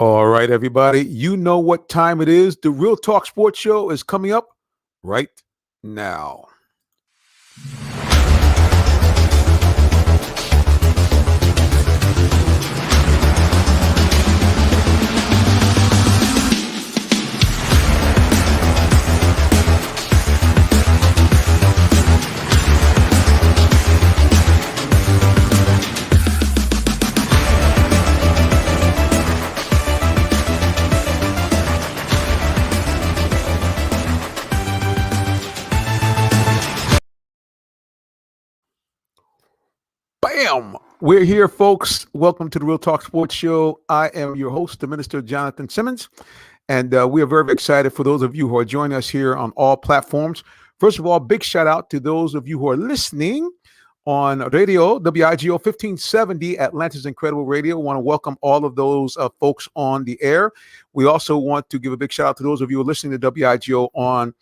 All right, everybody. You know what time it is. The Real Talk Sports Show is coming up right now. Bam! We're here, folks. Welcome to the Real Talk Sports Show. I am your host, the Minister Jonathan Simmons, and we are very excited for those of you who are joining us here on all platforms. First of all, big shout out to those of you who are listening on radio, WIGO 1570, Atlanta's Incredible Radio. Want to welcome all of those folks on the air. We also want to give a big shout out to those of you who are listening to WIGO on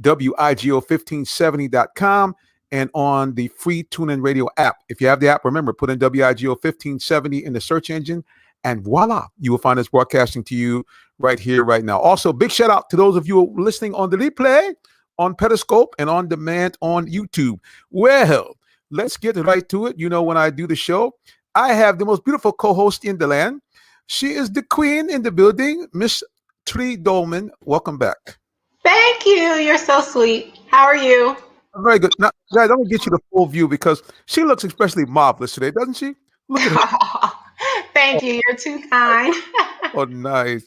WIGO1570.com and on the free TuneIn Radio app. If you have the app, remember, put in WIGO 1570 in the search engine, and voila, you will find us broadcasting to you right here, right now. Also, big shout out to those of you listening on the replay, on Periscope, and on demand on YouTube. Well, let's get right to it. You know, when I do the show, I have the most beautiful co-host in the land. She is the queen in the building, Miss Tree Dolman. Welcome back. Thank you. You're so sweet. How are you? Very good. Now, guys, I'm going to get you the full view because she looks especially marvelous today, doesn't she? Look at her. Thank you. You're too kind. Oh, nice.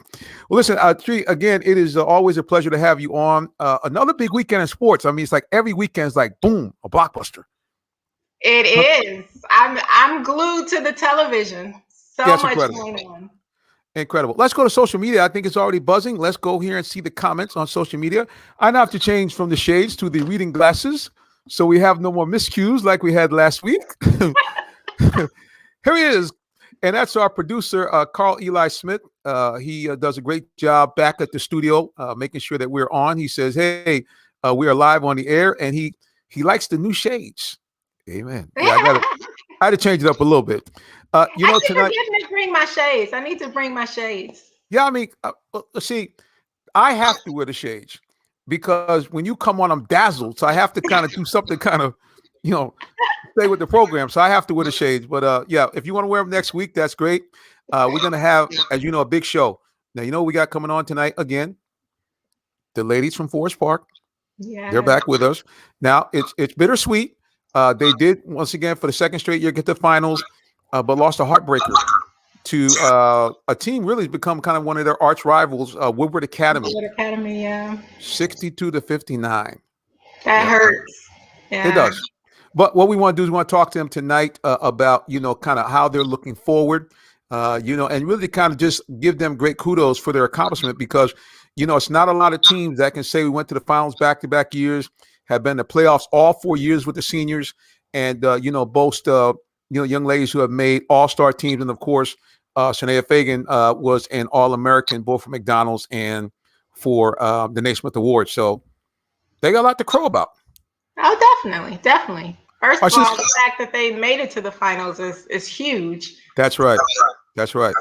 Well, listen, Tree, again, it is always a pleasure to have you on. Another big weekend in sports. I mean, it's like every weekend is like, boom, a blockbuster. It is. I'm glued to the television. So much incredible. going on. Incredible. Let's go to social media. I think it's already buzzing. Let's go here and see the comments on social media. I now have to change from the shades to the reading glasses, so we have no more miscues like we had last week. Here he is. And that's our producer, Carl Eli Smith. He does a great job back at the studio, making sure that we're on. He says, hey, we are live on the air, and he likes the new shades. Amen. Yeah, I had to change it up a little bit. You know, tonight. I bring my shades. I need to bring my shades. Yeah, I mean, see, I have to wear the shades because when you come on, I'm dazzled. So I have to kind of do something kind of, you know, stay with the program. So I have to wear the shades. But yeah, if you want to wear them next week, that's great. We're going to have, as you know, a big show. Now, you know what we got coming on tonight again? The ladies from Forest Park. Yeah, they're back with us. Now, it's bittersweet. They did, once again, for the second straight year, get the finals. But lost a heartbreaker to a team really has become kind of one of their arch rivals, Woodward Academy. Woodward Academy, yeah. 62-59. That hurts. Yeah. It does. But what we want to do is we want to talk to them tonight about, you know, kind of how they're looking forward, you know, and really kind of just give them great kudos for their accomplishment because, you know, it's not a lot of teams that can say we went to the finals back-to-back years, have been to playoffs all 4 years with the seniors, and, you know, boast you know, young ladies who have made all-star teams. And, of course, Shania Fagan was an All-American both for McDonald's and for the Naismith Award. So they got a lot to crow about. Oh, definitely. Definitely. First of all, the fact that they made it to the finals is huge. That's right. That's right.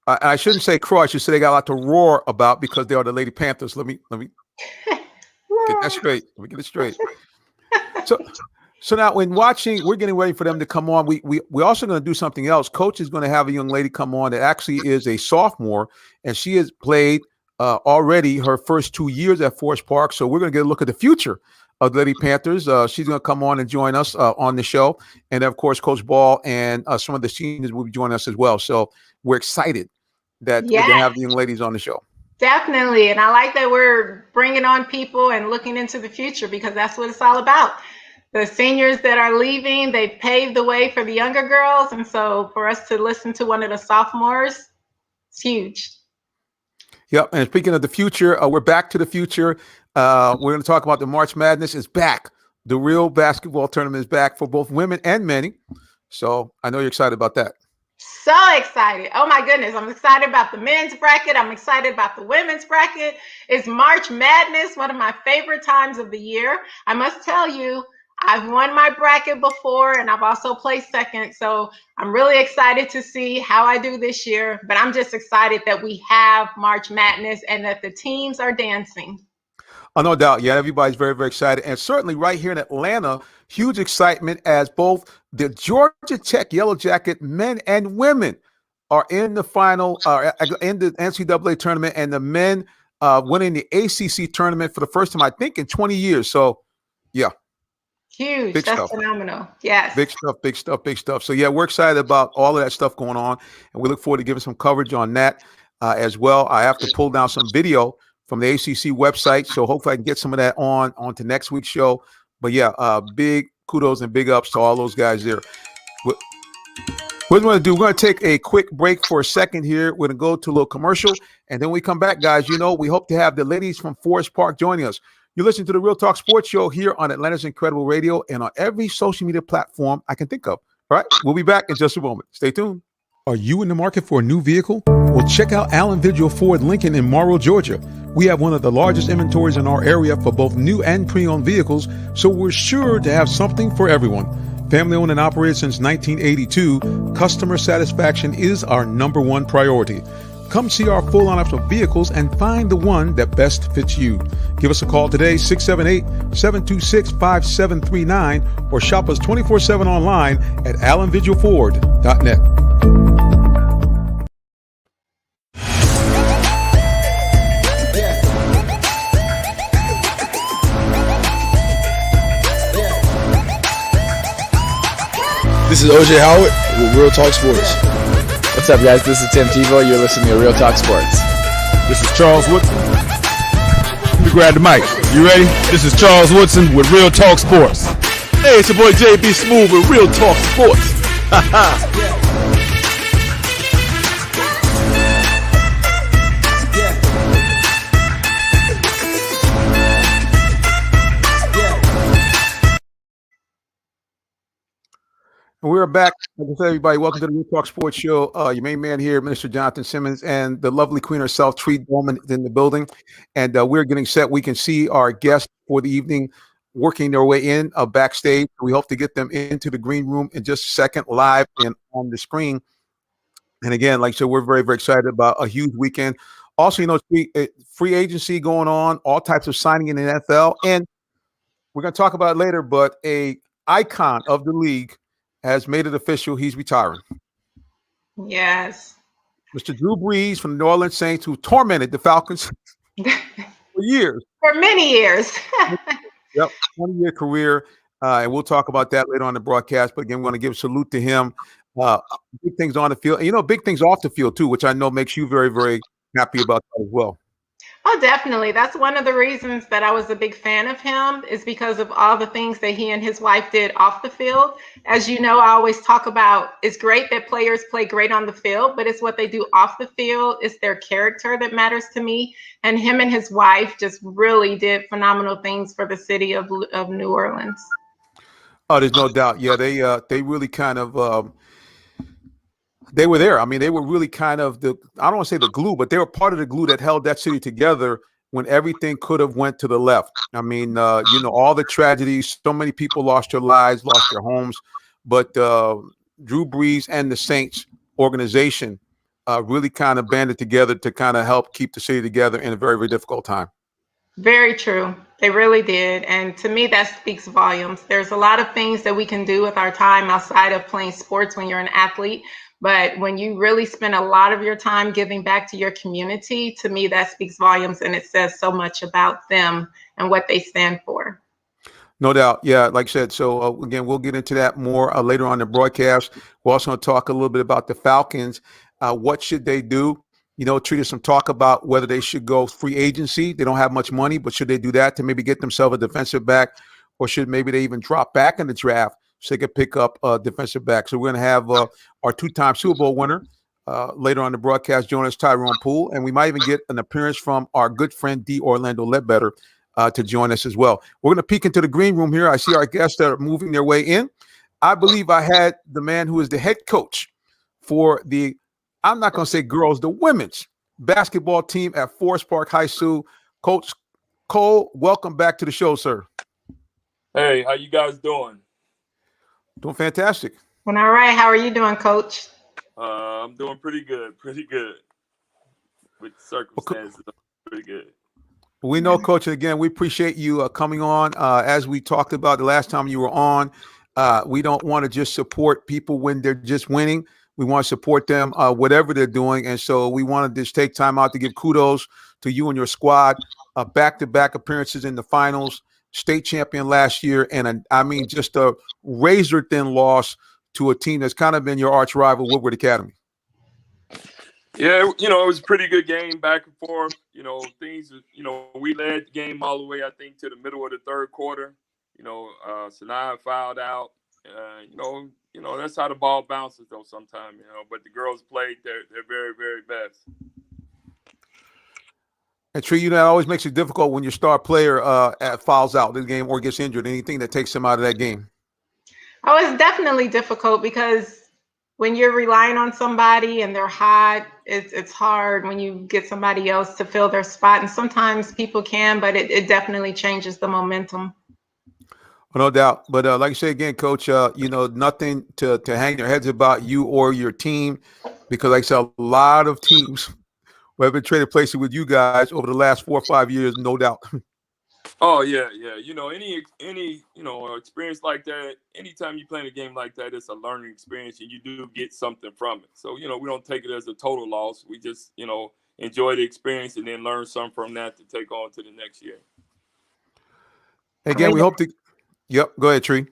I shouldn't say crow. I should say they got a lot to roar about because they are the Lady Panthers. Let me get that straight. Let me get it straight. So now when watching, we're getting ready for them to come on. We're also going to do something else. Coach is going to have a young lady come on that actually is a sophomore, and she has played already her first 2 years at Forest Park. So we're going to get a look at the future of the Lady Panthers. She's going to come on and join us on the show. And, of course, Coach Ball and some of the seniors will be joining us as well. So we're excited that we're going to have the young ladies on the show. Definitely. And I like that we're bringing on people and looking into the future because that's what it's all about. The seniors that are leaving, they paved the way for the younger girls. And so for us to listen to one of the sophomores, it's huge. Yep. And speaking of the future, we're back to the future. We're going to talk about the March Madness is back. The real basketball tournament is back for both women and men. So I know you're excited about that. So excited. Oh, my goodness. I'm excited about the men's bracket. I'm excited about the women's bracket. It's March Madness, one of my favorite times of the year. I must tell you, I've won my bracket before, and I've also placed second. So I'm really excited to see how I do this year. But I'm just excited that we have March Madness and that the teams are dancing. Oh, no doubt. Yeah, everybody's very, very excited. And certainly right here in Atlanta, huge excitement as both the Georgia Tech Yellow Jacket men and women are in the final, in the NCAA tournament, and the men winning the ACC tournament for the first time, I think, in 20 years. So, yeah, Huge. big That's stuff. phenomenal. Yes. Big stuff, big stuff, big stuff. So, yeah, we're excited about all of that stuff going on, and we look forward to giving some coverage on that as well. I have to pull down some video from the ACC website, so hopefully I can get some of that onto next week's show. But, yeah, big kudos and big ups to all those guys there. What we're going to do, we're going to take a quick break for a second here. We're going to go to a little commercial, and then we come back, guys. You know, we hope to have the ladies from Forest Park joining us. You listen to the Real Talk Sports Show here on Atlanta's Incredible Radio and on every social media platform I can think of. All right, we'll be back in just a moment. Stay tuned. Are you in the market for a new vehicle? Well, check out Allen Vigil Ford Lincoln in Morrow, Georgia. We have one of the largest inventories in our area for both new and pre-owned vehicles, so we're sure to have something for everyone. Family owned and operated since 1982, customer satisfaction is our number one priority. Come see our full lineup of vehicles and find the one that best fits you. Give us a call today, 678-726-5739, or shop us 24/7 online at allenvigilford.net. This is OJ Howard with Real Talk Sports. What's up, guys? This is Tim Tebow. You're listening to Real Talk Sports. This is Charles Woodson. Let me grab the mic. You ready? This is Charles Woodson with Real Talk Sports. Hey, it's your boy JB Smooth with Real Talk Sports. We're back. Like I said, everybody, welcome to the Real Talk Sports Show. Your main man here, Minister Jonathan Simmons, and the lovely queen herself, Tree Bowman, is in the building. And we're getting set. We can see our guests for the evening working their way in backstage. We hope to get them into the green room in just a second, live and on the screen. And again, like I said, we're very, very excited about a huge weekend. Also, you know, free agency going on, all types of signing in the NFL. And we're going to talk about it later, but a icon of the league has made it official. He's retiring. Yes. Mr. Drew Brees from the New Orleans Saints, who tormented the Falcons for years. For many years. Yep, 20-year career. And we'll talk about that later on the broadcast. But again, we want to give a salute to him. Big things on the field. And, you know, big things off the field, too, which I know makes you very, very happy about that as well. Oh, definitely. That's one of the reasons that I was a big fan of him, is because of all the things that he and his wife did off the field. As you know, I always talk about, it's great that players play great on the field, but it's what they do off the field. It's their character that matters to me. And him and his wife just really did phenomenal things for the city of New Orleans. Oh, there's no doubt. Yeah, they really kind of they were there. I mean, they were really kind of I don't want to say the glue, but they were part of the glue that held that city together when everything could have went to the left. I mean, you know, all the tragedies, so many people lost their lives, lost their homes, but Drew Brees and the Saints organization really kind of banded together to kind of help keep the city together in a very, very difficult time. Very true. They really did. And to me, that speaks volumes. There's a lot of things that we can do with our time outside of playing sports when you're an athlete. But when you really spend a lot of your time giving back to your community, to me, that speaks volumes, and it says so much about them and what they stand for. No doubt. Yeah, like I said, so again, we'll get into that more later on the broadcast. We're also going to talk a little bit about the Falcons. What should they do? You know, treat us some talk about whether they should go free agency. They don't have much money, but should they do that to maybe get themselves a defensive back, or should maybe they even drop back in the draft so they could pick up a defensive back? So we're going to have our two-time Super Bowl winner later on the broadcast, join us, Tyrone Poole, and we might even get an appearance from our good friend D. Orlando Ledbetter to join us as well. We're going to peek into the green room here. I see our guests that are moving their way in. I believe I had the man who is the head coach for the, I'm not going to say girls, the women's basketball team at Forest Park High School. Coach Cole, welcome back to the show, sir. Hey, how you guys doing? Doing fantastic. And all right, how are you doing, Coach? I'm doing pretty good, with the circumstances. I'm pretty good. We know, Coach, again, we appreciate you coming on. As we talked about the last time you were on, we don't want to just support people when they're just winning. We want to support them, whatever they're doing. And so we want to just take time out to give kudos to you and your squad. Back-to-back appearances in the finals, state champion last year, and just a razor-thin loss to a team that's kind of been your arch rival, Woodward Academy. Yeah, it was a pretty good game, back and forth. We led the game all the way, I think, to the middle of the third quarter. Sanaa fouled out. That's how the ball bounces, though, sometimes. But the girls played their very, very best. And Tree, that always makes it difficult when your star player fouls out in the game or gets injured. Anything that takes him out of that game. Oh, it's definitely difficult because when you're relying on somebody and they're hot, it's hard when you get somebody else to fill their spot. And sometimes people can, but it definitely changes the momentum. Well, no doubt. But like I say again, Coach, nothing to hang their heads about you or your team, because like I said, a lot of teams have been traded places with you guys over the last 4 or 5 years, no doubt. Oh yeah. Any experience like that. Anytime you play in a game like that, it's a learning experience, and you do get something from it. So we don't take it as a total loss. We just enjoy the experience and then learn something from that to take on to the next year. Again, we hope to. Yep, go ahead, Tree.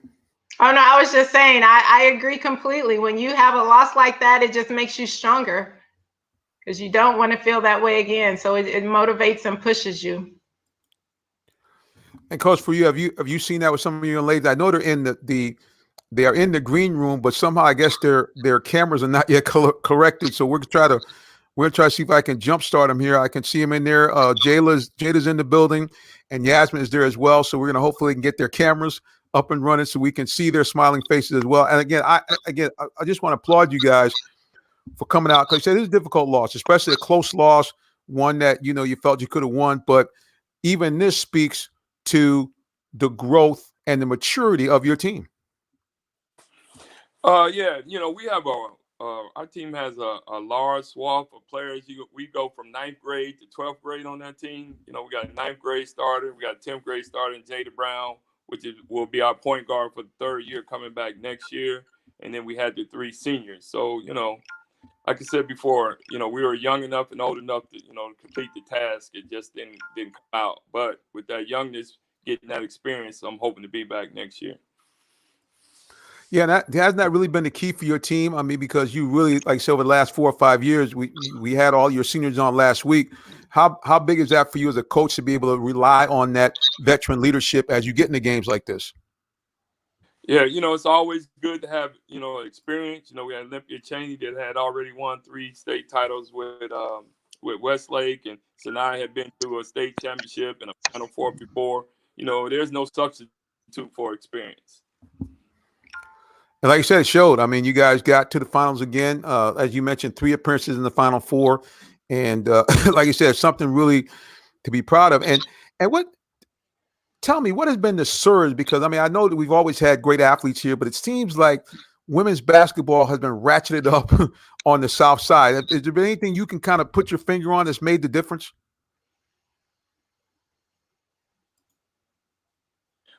Oh no, I was just saying I agree completely. When you have a loss like that, it just makes you stronger because you don't want to feel that way again. So it motivates and pushes you. And Coach, for you, have you seen that with some of your young ladies? I know they're in they are in the green room, but somehow I guess their cameras are not yet corrected. So we're gonna try to see if I can jumpstart them here. I can see them in there. Jada's in the building, and Yasmin is there as well. So we're gonna hopefully get their cameras up and running so we can see their smiling faces as well. And again, I just want to applaud you guys for coming out, because it's a difficult loss, especially a close loss, one that you felt you could have won. But even this speaks to the growth and the maturity of your team. Yeah, we have our team has a large swath of players. We go from 9th grade to 12th grade on that team. We got a 9th grade starter, we got a 10th grade starter in Jada Brown, which will be our point guard for the 3rd year coming back next year. And then we had the 3 seniors. So, like I said before, we were young enough and old enough to, complete the task. It just didn't come out. But with that youngness, getting that experience, I'm hoping to be back next year. Yeah, hasn't that really been the key for your team? I mean, because you really, like I said, over the last 4 or 5 years, we had all your seniors on last week. How big is that for you as a coach to be able to rely on that veteran leadership as you get into games like this? Yeah, it's always good to have, experience. We had Olympia Cheney that had already won 3 state titles with Westlake, and Sanaa had been to a state championship and a Final Four before. There's no substitute for experience. And like I said, it showed. I mean, you guys got to the finals again. As you mentioned, 3 appearances in the Final Four. And like you said, something really to be proud of. And tell me, what has been the surge? Because, I mean, I know that we've always had great athletes here, but it seems like women's basketball has been ratcheted up on the South Side. Has there been anything you can kind of put your finger on that's made the difference?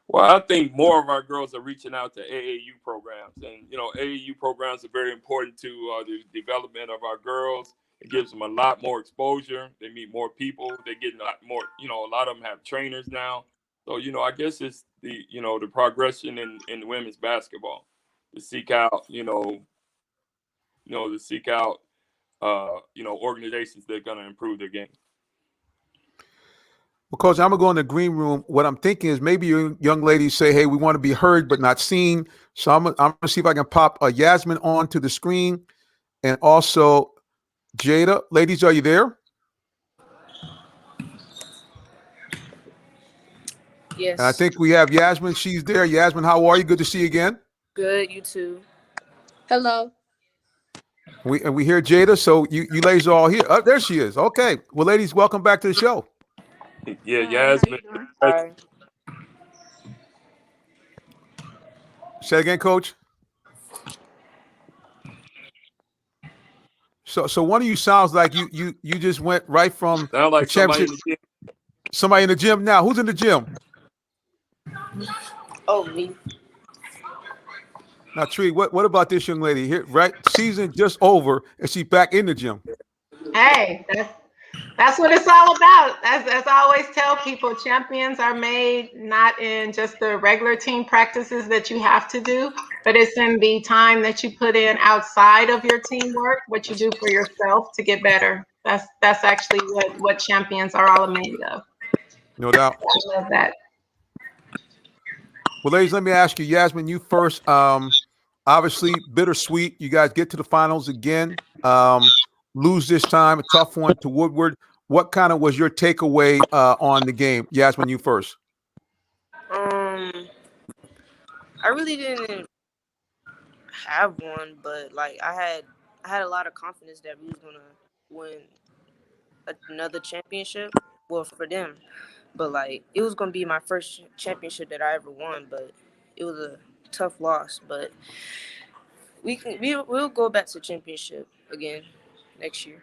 Well, I think more of our girls are reaching out to AAU programs, and AAU programs are very important to the development of our girls. It gives them a lot more exposure. They meet more people. They get a lot more. A lot of them have trainers now. So I guess it's the the progression in women's basketball to seek out organizations that are going to improve their game. Because I'm going to go in the green room. What I'm thinking is maybe you young ladies say, hey, we want to be heard but not seen. So I'm going to see if I can pop Yasmin onto the screen, and also Jada. Ladies, are you there? Yes. And I think we have Yasmin. She's there. Yasmin, how are you? Good to see you again. Good, you too. Hello. We hear Jada, so you ladies are all here. Oh, there she is. Okay. Well, ladies, welcome back to the show. Yeah, Yasmin. Hi. Say it again, Coach. So one of you sounds like you just went right from Sound the like somebody championship. in the gym. Somebody in the gym now. Who's in the gym? Oh, me. Now, Tree, what about this young lady here? Right, season just over, and she's back in the gym. Hey, that's what it's all about. As I always tell people, champions are made not in just the regular team practices that you have to do, but it's in the time that you put in outside of your teamwork, what you do for yourself to get better. That's actually what champions are all made of. No doubt. I love that. Well, ladies, let me ask you, Yasmin, you first. Obviously, bittersweet. You guys get to the finals again. Lose this time, a tough one to Woodward. What kind of was your takeaway on the game, Yasmin? You first. I really didn't have one, but like I had a lot of confidence that we was gonna win another championship. Well, for them, but like it was gonna be my first championship that I ever won. But it was a tough loss. But we'll go back to championship again next year.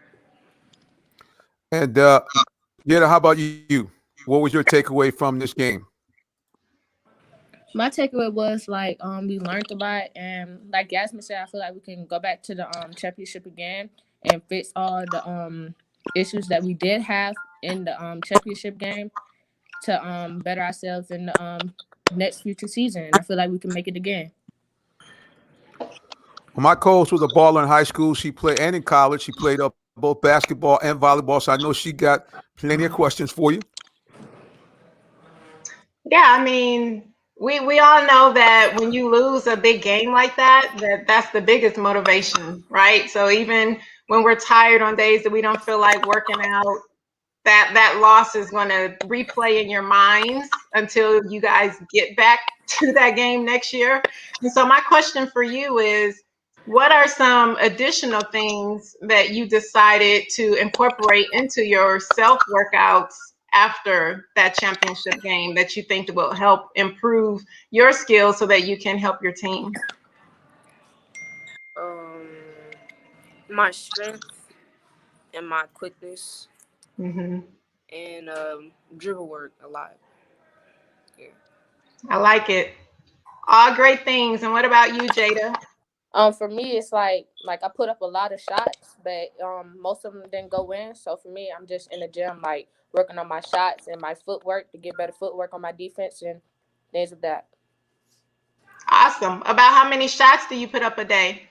And yeah, how about you? What was your takeaway from this game? My takeaway was like we learned about it, and like Yasmin said, I feel like we can go back to the championship again and fix all the issues that we did have in the championship game to better ourselves in the next future season. And I feel like we can make it again. Well, my coach was a baller in high school. She played and in college. She played up both basketball and volleyball. So I know she got plenty of questions for you. Yeah, I mean, we all know that when you lose a big game like that's the biggest motivation, right? So even when we're tired on days that we don't feel like working out, that loss is going to replay in your minds until you guys get back to that game next year. And so my question for you is, what are some additional things that you decided to incorporate into your self workouts after that championship game that you think will help improve your skills so that you can help your team? My strength and my quickness Mm-hmm. and dribble work a lot. Yeah. I like it. All great things. And what about you, Jada? For me, it's like I put up a lot of shots, but most of them didn't go in. So for me, I'm just in the gym, like working on my shots and my footwork to get better footwork on my defense and things of that. Awesome. About how many shots do you put up a day?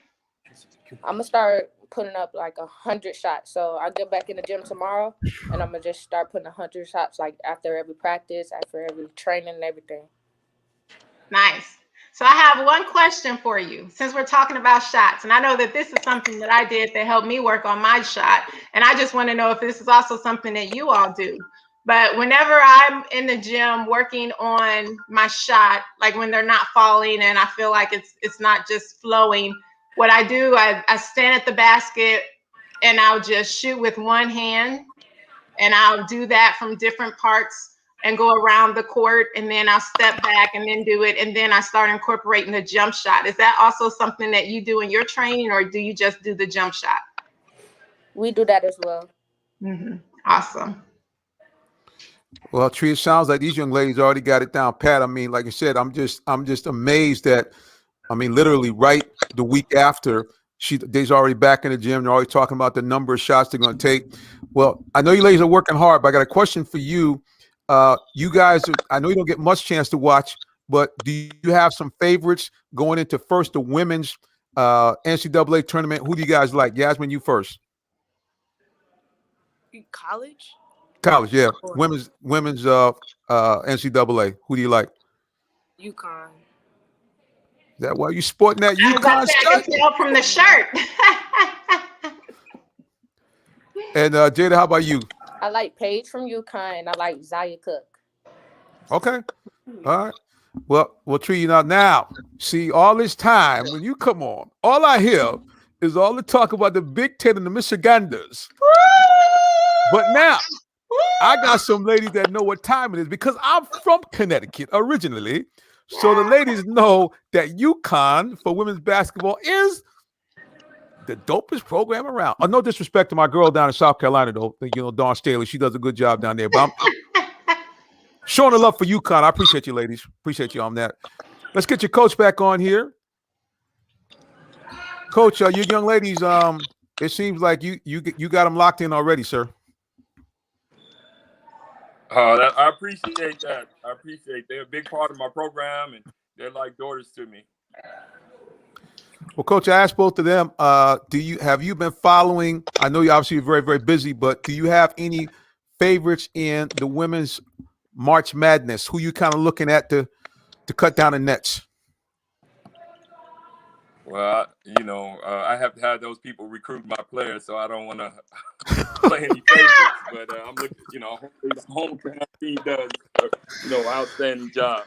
I'm gonna start putting up like 100 shots. So I'll get back in the gym tomorrow, and I'm gonna just start putting 100 shots like after every practice, after every training, and everything. Nice. So I have one question for you since we're talking about shots. And I know that this is something that I did that helped me work on my shot. And I just want to know if this is also something that you all do. But whenever I'm in the gym working on my shot, like when they're not falling and I feel like it's not just flowing, what I do, I stand at the basket and I'll just shoot with one hand. And I'll do that from different parts and go around the court, and then I'll step back and then do it, and then I start incorporating the jump shot. Is that also something that you do in your training, or do you just do the jump shot? We do that as well. Mm-hmm. Awesome. Well, Tree, it sounds like these young ladies already got it down pat. I mean, like I said, I'm just amazed that, I mean, literally right the week after, they's already back in the gym. They're already talking about the number of shots they're going to take. Well, I know you ladies are working hard, but I got a question for you. You guys, I know you don't get much chance to watch, but do you have some favorites going into first the women's NCAA tournament? Who do you guys like? Yasmin, you first. College? College, yeah. Women's NCAA. Who do you like? UConn. Is that why you sporting that UConn I can tell from the shirt. And Jada, how about you? I like Paige from UConn, and I like Zaya Cook. Okay. All right. Well, Tree, now, see, all this time, when you come on, all I hear is all the talk about the Big Ten and the Michiganders. But now, I got some ladies that know what time it is because I'm from Connecticut originally. So the ladies know that UConn for women's basketball is the dopest program around. No disrespect to my girl down in South Carolina, though. Dawn Staley, she does a good job down there. But I'm showing the love for UConn. I appreciate you, ladies. Appreciate you on that. Let's get your coach back on here. Coach, you young ladies, it seems like you got them locked in already, sir. I appreciate that. I appreciate they're a big part of my program, and they're like daughters to me. Well, Coach, I asked both of them, have you been following? I know you're obviously very, very busy, but do you have any favorites in the women's March Madness? Who you kind of looking at to cut down the nets? Well, I have to have those people recruit my players, so I don't want to play any favorites. But I'm looking, hopefully the home team does, outstanding job.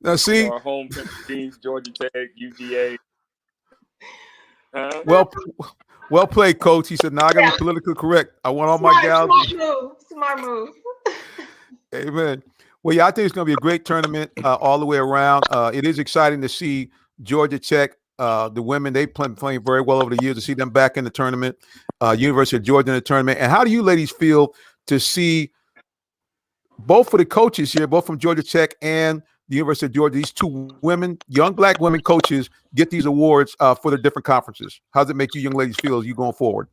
Now, see, our home teams, Georgia Tech, UGA. Well played, Coach. He said, "Now I got to be politically correct. I want all my gals." Smart move. Amen. Well, yeah, I think it's going to be a great tournament all the way around. It is exciting to see Georgia Tech, the women, they've playing very well over the years, to see them back in the tournament, University of Georgia in the tournament. And how do you ladies feel to see both for the coaches here, both from Georgia Tech and the University of Georgia, these two women, young black women coaches, get these awards for the different conferences? How does it make you young ladies feel as you going forward?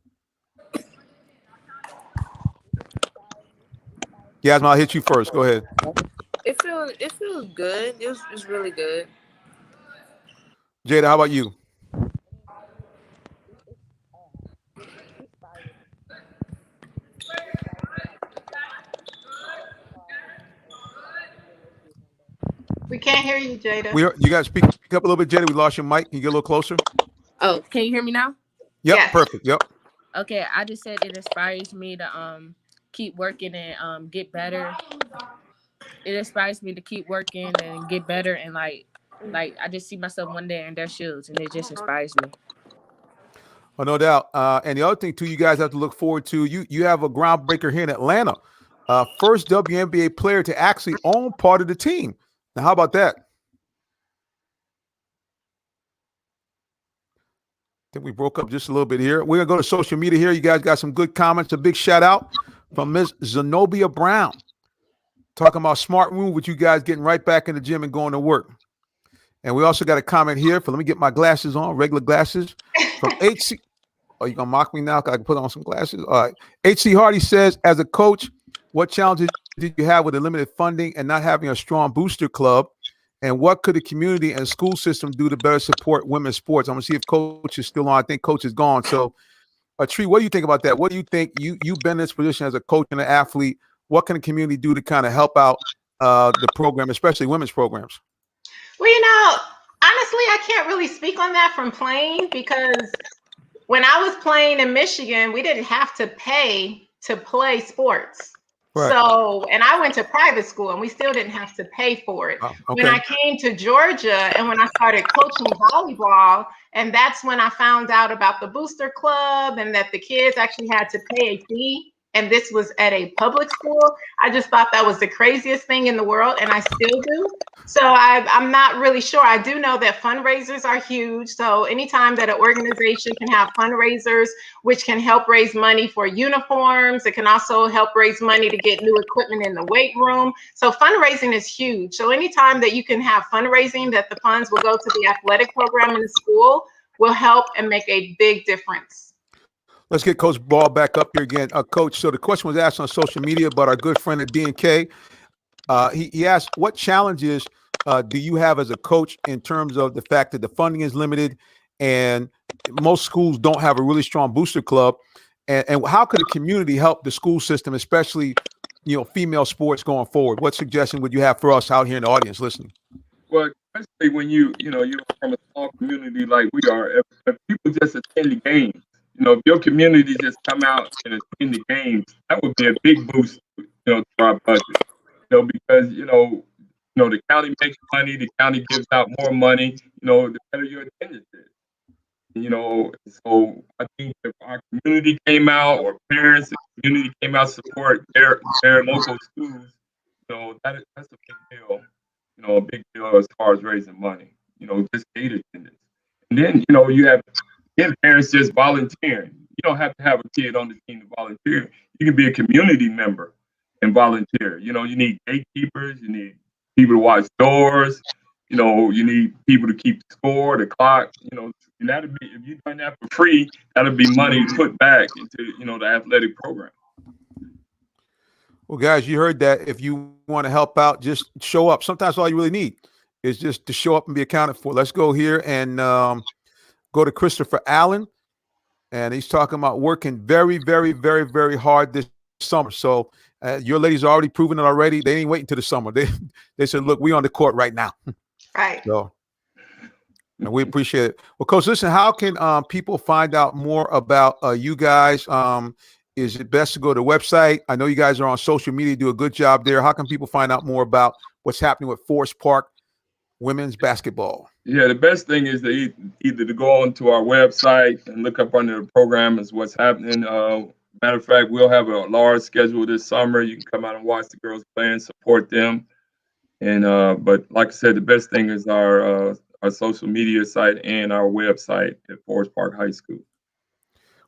Yasmin, I'll hit you first. Go ahead. It feels good. It's really good. Jada, how about you? We can't hear you, Jada. You got to speak up a little bit, Jada. We lost your mic. Can you get a little closer? Oh, can you hear me now? Yep, Yes. Perfect. Yep. Okay, I just said it inspires me to keep working and get better. It inspires me to keep working and get better, and like I just see myself one day in their shoes, and it just inspires me. Oh, no doubt. And the other thing too, you guys have to look forward to. You have a groundbreaker here in Atlanta. First WNBA player to actually own part of the team. Now, how about that? I think we broke up just a little bit here. We're going to go to social media here. You guys got some good comments. A big shout out from Ms. Zenobia Brown. Talking about smart move with you guys getting right back in the gym and going to work. And we also got a comment here let me get my glasses on, regular glasses, from HC. Oh, you going to mock me now? I can put on some glasses? All right. HC Hardy says, as a coach, what challenges did you have with the limited funding and not having a strong booster club? And what could the community and school system do to better support women's sports? I'm going to see if Coach is still on. I think Coach is gone. So, Tree, what do you think about that? What do you think? You've been in this position as a coach and an athlete. What can the community do to kind of help out the program, especially women's programs? Well, honestly, I can't really speak on that from playing, because when I was playing in Michigan, we didn't have to pay to play sports. Right. So, and I went to private school and we still didn't have to pay for it. Oh, okay. When I came to Georgia and when I started coaching volleyball, and that's when I found out about the booster club and that the kids actually had to pay a fee. And this was at a public school. I just thought that was the craziest thing in the world, and I still do. So I'm not really sure. I do know that fundraisers are huge. So anytime that an organization can have fundraisers, which can help raise money for uniforms, it can also help raise money to get new equipment in the weight room. So fundraising is huge. So anytime that you can have fundraising, that the funds will go to the athletic program in the school, will help and make a big difference. Let's get Coach Ball back up here again. Coach, so the question was asked on social media about our good friend at D&K. He asked, what challenges do you have as a coach in terms of the fact that the funding is limited and most schools don't have a really strong booster club? And how could the community help the school system, especially, female sports going forward? What suggestion would you have for us out here in the audience listening? Well, especially when you're from a small community like we are, if people just attend the games, if your community just come out and attend the games, that would be a big boost, to our budget. Because the county makes money, the county gives out more money, the better your attendance is. So I think if our community came out, or parents, the community came out to support their local schools, That's a big deal. A big deal as far as raising money. Just gate attendance. And then you have parents just volunteering. You don't have to have a kid on the team to volunteer. You can be a community member and volunteer. You need gatekeepers. You need people to watch doors. You need people to keep the score, the clock. And that'll be, if you've done that for free, that'll be money put back into the athletic program. Well, guys, you heard that. If you want to help out, just show up. Sometimes all you really need is just to show up and be accounted for. Let's go here and go to Christopher Allen. And he's talking about working very, very, very, very hard this summer. So your ladies are already proving it already. They ain't waiting till the summer. They said, look, we on the court right now. Right. So, and we appreciate it. Well, Coach, listen, how can people find out more about you guys? Is it best to go to the website? I know you guys are on social media, do a good job there. How can people find out more about what's happening with Forest Park women's basketball? Yeah, the best thing is to either to go onto our website and look up under the program as what's happening. Matter of fact, we'll have a large schedule this summer. You can come out and watch the girls play and support them. And but like I said, the best thing is our social media site and our website at Forest Park High School.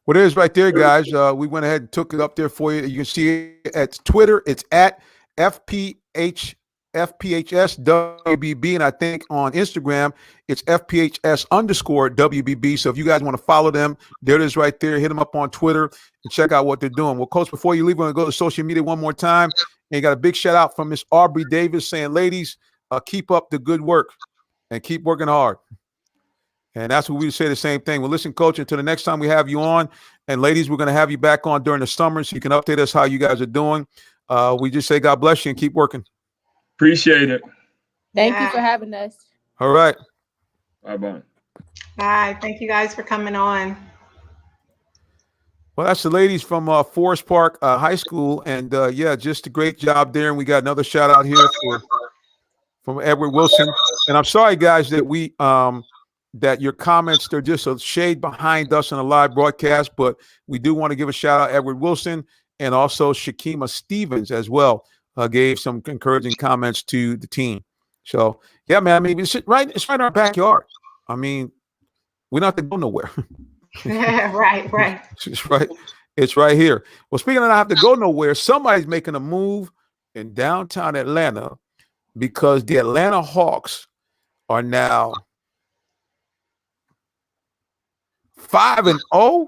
Well, it is right there, guys. We went ahead and took it up there for you. You can see it at Twitter. It's at FPHSWBB. And I think on Instagram, it's FPHS_WBB. So if you guys want to follow them, there it is right there. Hit them up on Twitter and check out what they're doing. Well, Coach, before you leave, we're going to go to social media one more time. And you got a big shout out from Miss Aubrey Davis saying, ladies, keep up the good work and keep working hard. And that's what we say, the same thing. Well, listen, Coach, until the next time we have you on, and ladies, we're going to have you back on during the summer so you can update us how you guys are doing. We just say God bless you and keep working. Appreciate it. Thank you for having us. All right. Bye-bye. Bye. Thank you guys for coming on. Well, that's the ladies from Forest Park High School. And, yeah, just a great job there. And we got another shout out here from Edward Wilson. And I'm sorry, guys, that we that your comments, they're just a shade behind us on a live broadcast, but we do want to give a shout out Edward Wilson and also Shakima Stevens as well. Gave some encouraging comments to the team. So yeah, man, I mean, it's right in our backyard. I mean, we don't have to go nowhere. Right. It's right here. Well, speaking of not have to go nowhere, somebody's making a move in downtown Atlanta because the Atlanta Hawks are now 5-0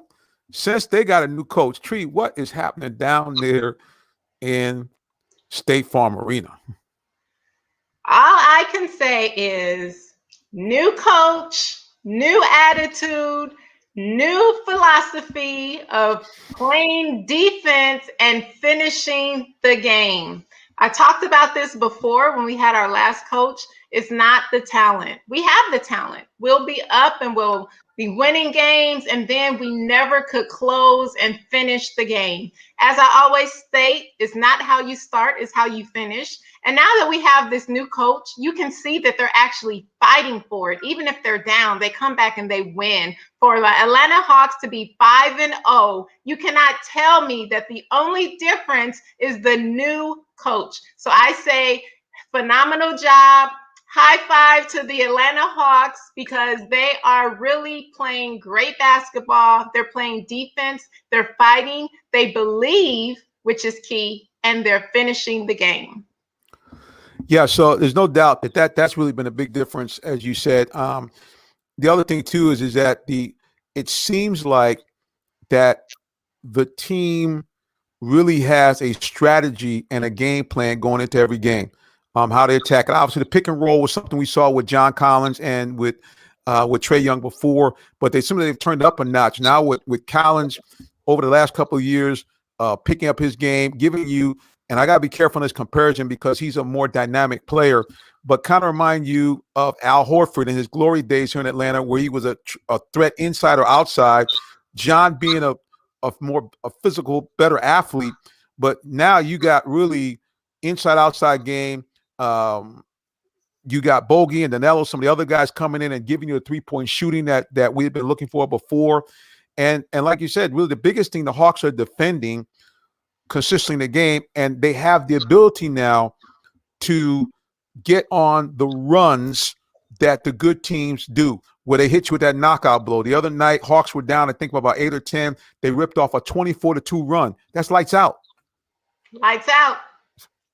since they got a new coach. Tree, what is happening down there in State Farm Arena? All I can say is new coach, new attitude, new philosophy of playing defense and finishing the game. I talked about this before when we had our last coach. It's not the talent. We have the talent. We'll be up and we'll be winning games, and then we never could close and finish the game. As I always state, it's not how you start, it's how you finish. And now that we have this new coach, you can see that they're actually fighting for it. Even if they're down, they come back and they win. For the Atlanta Hawks to be 5-0, you cannot tell me that the only difference is the new coach. So I say phenomenal job. High five to the Atlanta Hawks because they are really playing great basketball. They're playing defense. They're fighting. They believe, which is key, and they're finishing the game. Yeah, so there's no doubt that's really been a big difference, as you said. The other thing too is that it seems like that the team really has a strategy and a game plan going into every game. How they attack it. Obviously, the pick and roll was something we saw with John Collins and with Trae Young before, but they've turned up a notch now with Collins over the last couple of years, picking up his game, giving you. And I got to be careful in this comparison because he's a more dynamic player, but kind of remind you of Al Horford in his glory days here in Atlanta, where he was a threat inside or outside. John being a physical, better athlete, but now you got really inside outside game. You got Bogey and Danilo, some of the other guys coming in and giving you a 3-point shooting that we've been looking for before. And like you said, really the biggest thing, the Hawks are defending consistently in the game, and they have the ability now to get on the runs that the good teams do, where they hit you with that knockout blow. The other night, Hawks were down, I think, by about 8 or 10. They ripped off a 24-2 run. That's lights out. Lights out.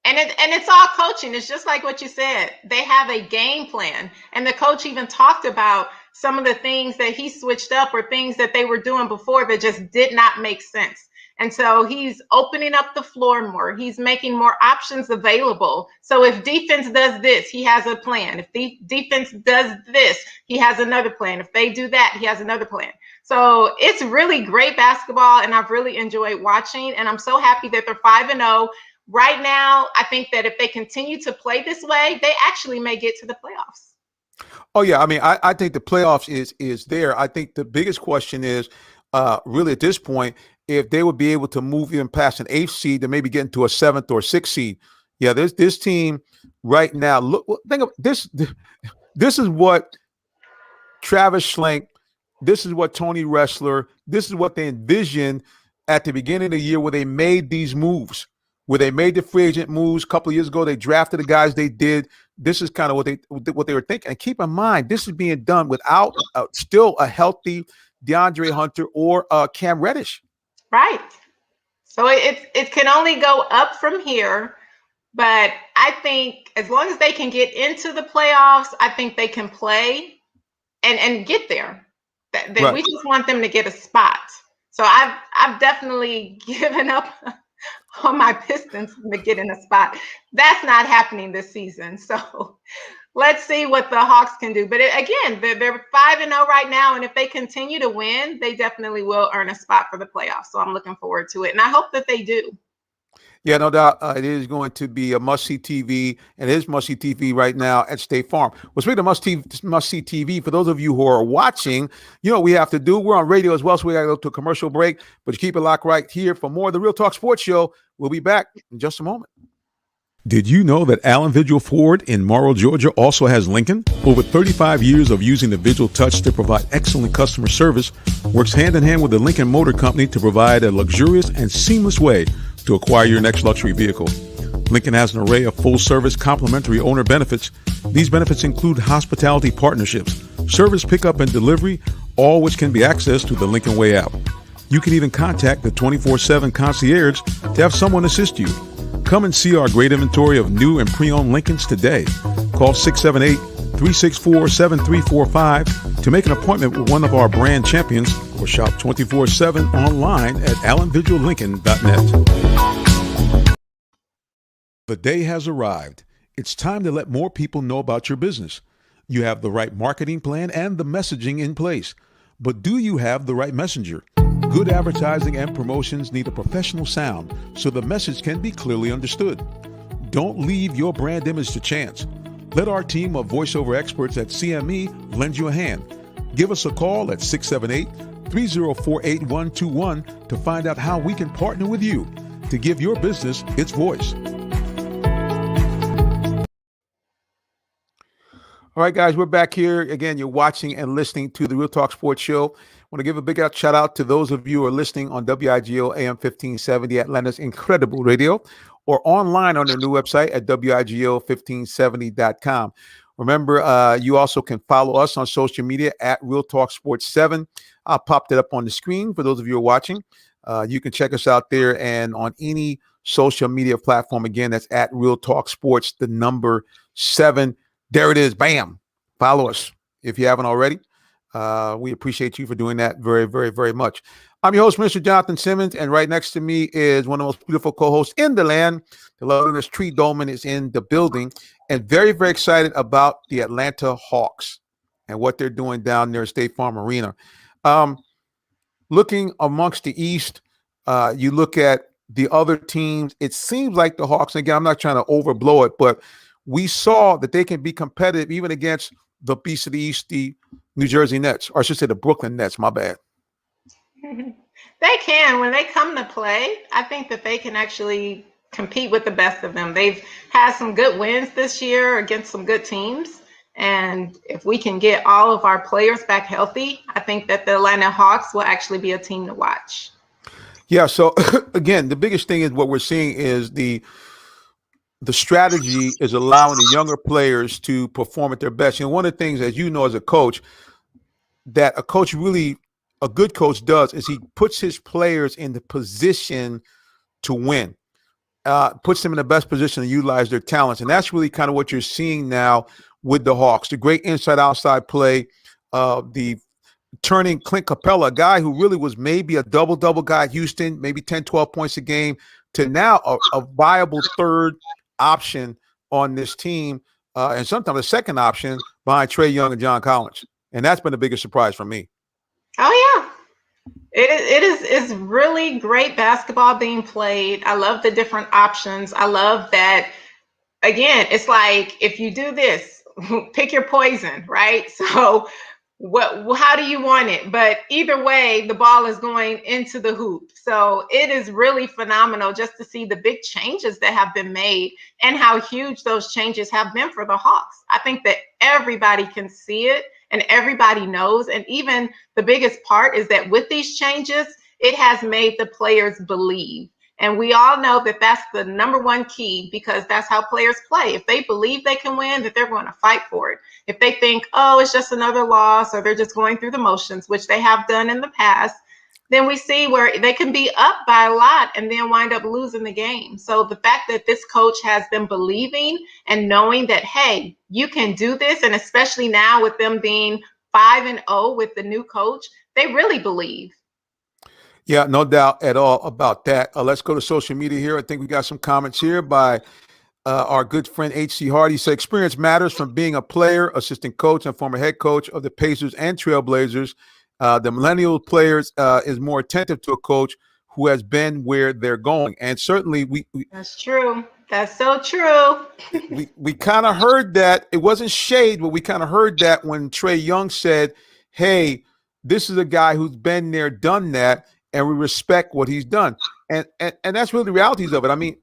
And it's all coaching. It's just like what you said. They have a game plan. And the coach even talked about some of the things that he switched up or things that they were doing before that just did not make sense. And so he's opening up the floor more. He's making more options available. So if defense does this, he has a plan. If the defense does this, he has another plan. If they do that, he has another plan. So it's really great basketball, and I've really enjoyed watching. And I'm so happy that they're 5-0. Right now, I think that if they continue to play this way, they actually may get to the playoffs. Oh, yeah. I mean, I think the playoffs is there. I think the biggest question is really at this point, if they would be able to move even past an 8th seed to maybe get into a 7th or 6th seed. Yeah, this team right now, look, think of this. This is what Travis Schlenk, this is what Tony Ressler, this is what they envisioned at the beginning of the year where they made these moves, where they made the free agent moves. A couple of years ago, they drafted the guys they did. This is kind of what they were thinking. And keep in mind, this is being done without still a healthy DeAndre Hunter or Cam Reddish. Right. So it can only go up from here. But I think as long as they can get into the playoffs, I think they can play and get there. Right. We just want them to get a spot. So I've definitely given up on my Pistons to get in a spot. That's not happening this season. So let's see what the Hawks can do. But again, they're 5-0 right now. And if they continue to win, they definitely will earn a spot for the playoffs. So I'm looking forward to it. And I hope that they do. Yeah, no doubt. It is going to be a must-see TV, and it is must-see TV right now at State Farm. Well, speaking of must-see TV, for those of you who are watching, you know what we have to do. We're on radio as well, so we got to go to a commercial break. But you keep it locked right here for more of the Real Talk Sports Show. We'll be back in just a moment. Did you know that Allen Vigil Ford in Morrow, Georgia also has Lincoln? Over 35 years of using the Vigil Touch to provide excellent customer service, works hand in hand with the Lincoln Motor Company to provide a luxurious and seamless way to acquire your next luxury vehicle. Lincoln has an array of full-service complimentary owner benefits. These benefits include hospitality partnerships, service pickup and delivery, all which can be accessed through the Lincoln Way app. You can even contact the 24/7 concierge to have someone assist you. Come and see our great inventory of new and pre-owned Lincolns today. Call 678-364-7345 to make an appointment with one of our brand champions or shop 24/7 online at allenvigillincoln.net. The day has arrived. It's time to let more people know about your business. You have the right marketing plan and the messaging in place. But do you have the right messenger? Good advertising and promotions need a professional sound so the message can be clearly understood. Don't leave your brand image to chance. Let our team of voiceover experts at CME lend you a hand. Give us a call at 678-304-8121 to find out how we can partner with you to give your business its voice. All right, guys, we're back here. Again, you're watching and listening to the Real Talk Sports Show. I want to give a big shout out to those of you who are listening on WIGO AM 1570, Atlanta's incredible radio, or online on their new website at WIGO1570.com. Remember, you also can follow us on social media at Real Talk Sports 7. I popped it up on the screen for those of you who are watching. You can check us out there and on any social media platform. Again, that's at Real Talk Sports, the number 7. There it is. Bam. Follow us if you haven't already. We appreciate you for doing that very, very, very much. I'm your host, Mr. Jonathan Simmons, and right next to me is one of the most beautiful co-hosts in the land. The loveliness Tree Dolman is in the building, and very, very excited about the Atlanta Hawks and what they're doing down there at State Farm Arena. Looking amongst the East, you look at the other teams, it seems like the Hawks, and again, I'm not trying to overblow it, but we saw that they can be competitive even against the Beast of the East, the New Jersey Nets, or I should say the Brooklyn Nets, my bad. They can. When they come to play, I think that they can actually compete with the best of them. They've had some good wins this year against some good teams. And if we can get all of our players back healthy, I think that the Atlanta Hawks will actually be a team to watch. Yeah, so again, the biggest thing is what we're seeing is the the strategy is allowing the younger players to perform at their best. One of the things, as you know, as a coach, that a good coach does is he puts his players in the position to win, puts them in the best position to utilize their talents. And that's really kind of what you're seeing now with the Hawks. The great inside-outside play, the turning Clint Capella, a guy who really was maybe a double-double guy at Houston, maybe 10, 12 points a game, to now a viable third option on this team, and sometimes a second option behind Trae Young and John Collins. And that's been the biggest surprise for me. Oh, yeah. It's really great basketball being played. I love the different options. I love that, again, it's like if you do this, pick your poison, right? So how do you want it? But either way, the ball is going into the hoop. So it is really phenomenal just to see the big changes that have been made and how huge those changes have been for the Hawks. I think that everybody can see it and everybody knows. And even the biggest part is that with these changes, it has made the players believe. And we all know that that's the number one key, because that's how players play. If they believe they can win, that they're going to fight for it. If they think, oh, it's just another loss, or they're just going through the motions, which they have done in the past, then we see where they can be up by a lot and then wind up losing the game. So the fact that this coach has them believing and knowing that, hey, you can do this, and especially now with them being 5-0 with the new coach, they really believe. Yeah, no doubt at all about that. Let's go to social media here. I think we got some comments here by our good friend H.C. Hardy. He said, experience matters from being a player, assistant coach, and former head coach of the Pacers and Trailblazers. The millennial players is more attentive to a coach who has been where they're going. And certainly we that's true. That's so true. we kind of heard that. It wasn't shade, but we kind of heard that when Trae Young said, hey, this is a guy who's been there, done that, and we respect what he's done. And that's really the realities of it. I mean,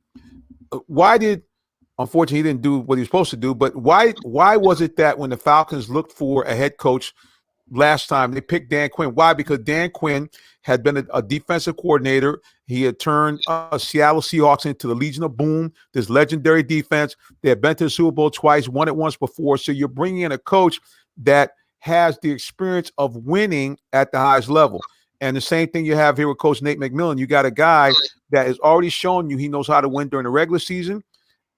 unfortunately, he didn't do what he was supposed to do, but why was it that when the Falcons looked for a head coach last time, they picked Dan Quinn? Why? Because Dan Quinn had been a defensive coordinator. He had turned Seattle Seahawks into the Legion of Boom, this legendary defense. They had been to the Super Bowl twice, won it once before. So you're bringing in a coach that has the experience of winning at the highest level. And the same thing you have here with Coach Nate McMillan. You got a guy that has already shown you he knows how to win during the regular season,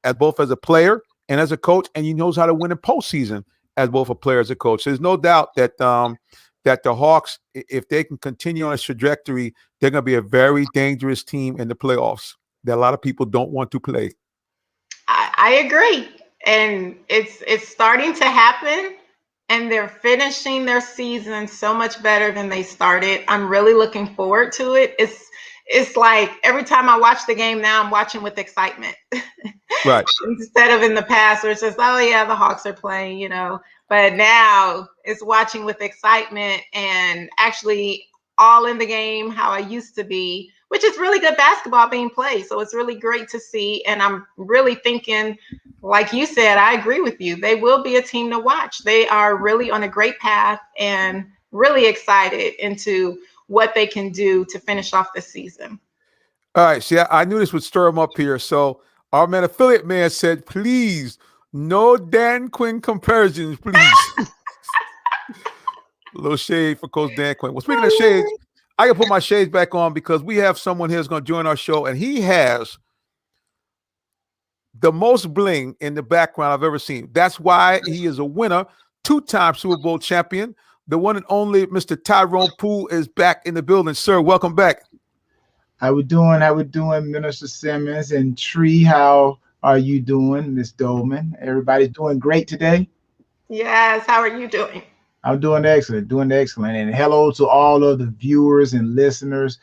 as both as a player and as a coach, and he knows how to win in postseason as both a player as a coach. So there's no doubt that that the Hawks, if they can continue on this trajectory, they're going to be a very dangerous team in the playoffs that a lot of people don't want to play. I agree, and it's starting to happen. And they're finishing their season so much better than they started. I'm really looking forward to it. It's like every time I watch the game now, I'm watching with excitement. Right. Instead of in the past where it's just, oh yeah, the Hawks are playing, you know. But now it's watching with excitement and actually all in the game how I used to be, which is really good basketball being played. So it's really great to see. And I'm really thinking, like you said, I agree with you. They will be a team to watch. They are really on a great path and really excited into what they can do to finish off the season. All right. See, I knew this would stir them up here. So our man, affiliate man, said, please, no Dan Quinn comparisons, please. A little shade for Coach Dan Quinn. Well, speaking of shades, I can put my shades back on because we have someone here who's going to join our show, and he has the most bling in the background I've ever seen. That's why he is a winner, two-time Super Bowl champion. The one and only Mr. Tyrone Poole is back in the building. Sir, welcome back. How we doing, Minister Simmons and Tree? How are you doing, Miss Dolman? Everybody's doing great today? Yes, how are you doing? I'm doing excellent. And hello to all of the viewers and listeners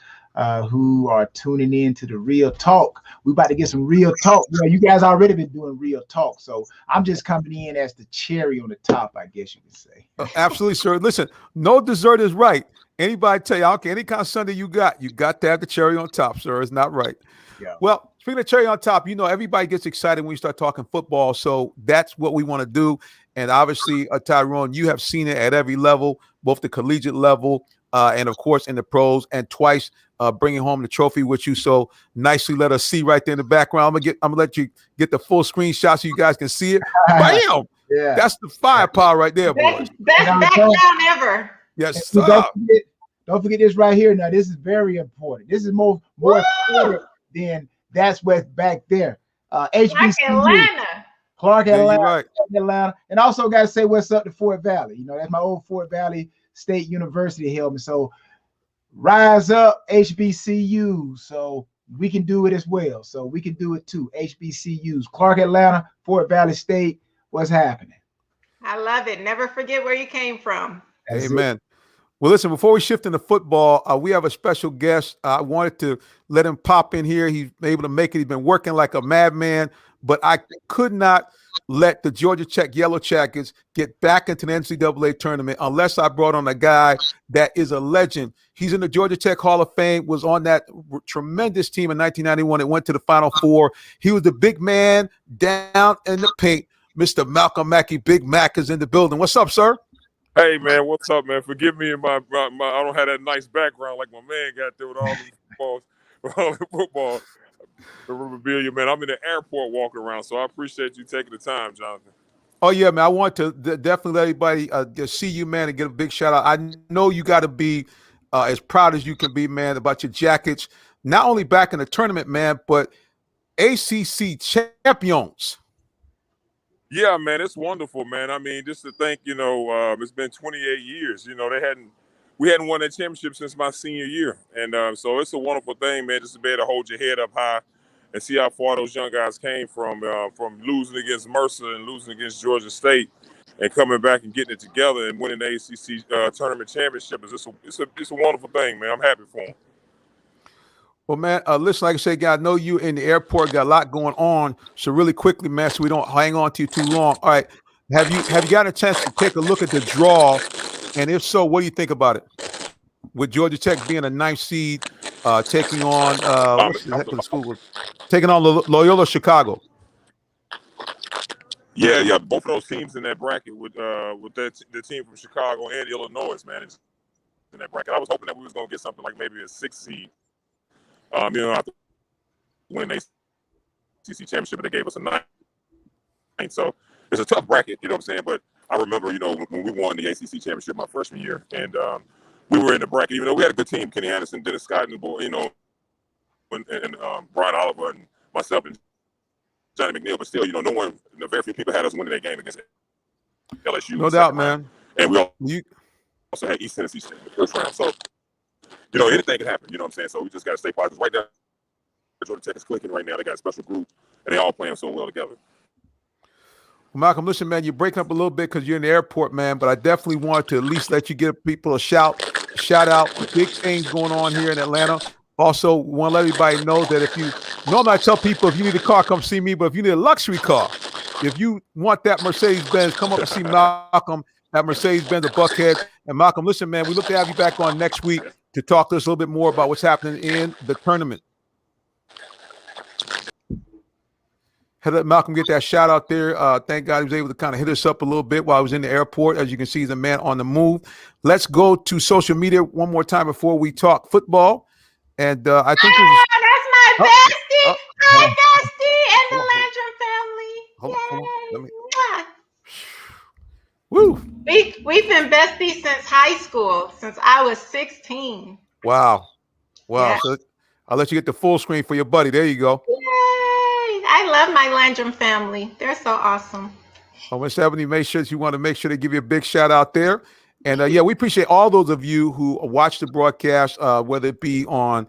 who are tuning in to the Real Talk. We're about to get some real talk. You guys already been doing real talk, so I'm just coming in as the cherry on the top, I guess you could say. Absolutely, sir. Listen, no dessert is right. Anybody tell you, okay, any kind of Sunday you got to have the cherry on top, sir. It's not right. Yeah. Well, speaking of cherry on top, everybody gets excited when you start talking football, so that's what we want to do. And obviously, Tyrone, you have seen it at every level, both the collegiate level and, of course, in the pros, and twice bringing home the trophy, which you so nicely let us see right there in the background. I'm gonna let you get the full screenshot so you guys can see it. Bam! Yeah. That's the firepower right there, boys. Best background ever. Yes, And sir. don't forget this right here. Now, this is very important. This is more important than that's what's back there. HBCU. Clark, Atlanta, right. Atlanta. And also got to say what's up to Fort Valley. You know, that's my old Fort Valley State University helmet. So rise up, HBCU. So we can do it as well. So we can do it too. HBCUs. Clark, Atlanta, Fort Valley State. What's happening? I love it. Never forget where you came from. That's Amen. Well, listen, before we shift into football, we have a special guest. I wanted to let him pop in here. He's able to make it. He's been working like a madman, but I could not let the Georgia Tech Yellow Jackets get back into the NCAA tournament unless I brought on a guy that is a legend. He's in the Georgia Tech Hall of Fame, was on that tremendous team in 1991. It went to the Final Four. He was the big man down in the paint. Mr. Malcolm Mackey, Big Mac, is in the building. What's up, sir? Hey, man, what's up, man? Forgive me, my I don't have that nice background like my man got there with all the football memorabilia, man. I'm in the airport walking around, so I appreciate you taking the time, Jonathan. Oh, yeah, man. I want to definitely let everybody just see you, man, and get a big shout out. I know you got to be as proud as you can be, man, about your Jackets. Not only back in the tournament, man, but ACC champions. Yeah, man, it's wonderful, man. I mean, just to think, it's been 28 years. You know, we hadn't won that championship since my senior year, and so it's a wonderful thing, man, just to be able to hold your head up high and see how far those young guys came from losing against Mercer and losing against Georgia State, and coming back and getting it together and winning the ACC tournament championship. It's a wonderful thing, man. I'm happy for them. Well, man, listen, like I said, guys, I know you in the airport, got a lot going on. So really quickly, man, so we don't hang on to you too long. All right. Have you gotten a chance to take a look at the draw? And if so, what do you think about it? With Georgia Tech being a 9th seed, taking on what's the heck of the school was? Taking on Loyola Chicago. Yeah, both of those teams in that bracket with the team from Chicago and Illinois, man, is in that bracket. I was hoping that we was gonna get something like maybe a 6th seed. After winning the ACC championship, they gave us a 9. So it's a tough bracket, you know what I'm saying? But I remember, when we won the ACC championship my freshman year, and we were in the bracket, even though we had a good team, Kenny Anderson, Dennis Scott, and and Brian Oliver and myself and Johnny McNeil, but still, very few people had us winning that game against LSU. No doubt, man. And we also had East Tennessee in the first round. So, anything can happen, you know what I'm saying? So we just got to stay positive. Right now, Georgia Tech is clicking right now. They got a special group, and they all playing so well together. Well, Malcolm, listen, man, you're breaking up a little bit because you're in the airport, man, but I definitely wanted to at least let you give people a shout out. Big things going on here in Atlanta. Also, want to let everybody know that normally I tell people if you need a car, come see me, but if you need a luxury car, if you want that Mercedes-Benz, come up and see Malcolm at Mercedes-Benz of Buckhead. And Malcolm, listen, man, we look to have you back on next week to talk to us a little bit more about what's happening in the tournament. Let Malcolm get that shout out there. Thank God he was able to kind of hit us up a little bit while I was in the airport. As you can see, he's a man on the move. Let's go to social media one more time before we talk football. And I think that's my bestie. Hi, bestie, and the Landrum family. Hold on. Woo. We've been besties since high school, since I was 16. Wow. Yeah. So I'll let you get the full screen for your buddy. There you go. Yay. I love my Landrum family. They're so awesome. Oh, Miss Ebony, you want to make sure to give you a big shout out there. And we appreciate all those of you who watch the broadcast, whether it be on,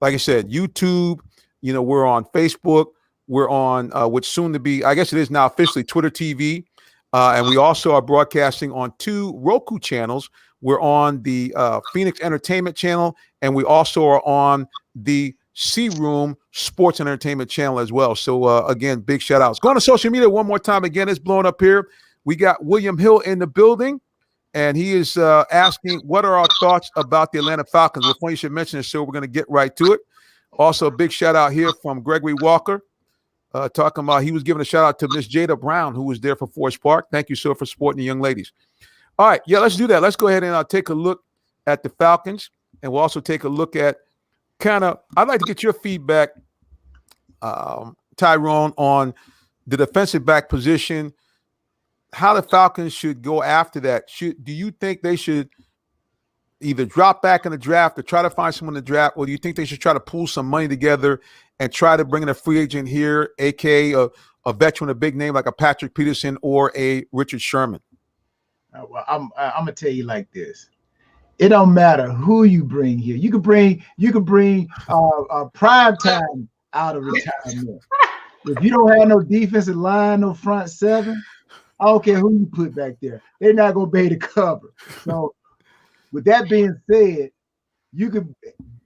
like I said, YouTube, we're on Facebook, we're on what's soon to be, I guess it is now officially Twitter TV. And we also are broadcasting on 2 Roku channels. We're on the Phoenix Entertainment channel, and we also are on the C Room Sports and Entertainment channel as well. So again, big shout outs. Go on to social media one more time. Again, it's blowing up here. We got William Hill in the building. And he is asking, what are our thoughts about the Atlanta Falcons? Well, funny you should mention this, so we're going to get right to it. Also, a big shout out here from Gregory Walker, talking about he was giving a shout out to Miss Jada Brown, who was there for Forest Park. Thank you, sir, for supporting the young ladies. All right, let's do that. Let's go ahead and take a look at the Falcons, and we'll also take a look at I'd like to get your feedback, Tyrone, on the defensive back position. How the Falcons should go after that? Do you think they should either drop back in the draft or try to find someone in the draft, or do you think they should try to pull some money together and try to bring in a free agent here, aka a veteran, a big name like a Patrick Peterson or a Richard Sherman? Well, I'm gonna tell you like this. It don't matter who you bring here. You could bring prime time out of retirement. If you don't have no defensive line, no front seven, I don't care who you put back there. They're not gonna be able to cover. So, with that being said,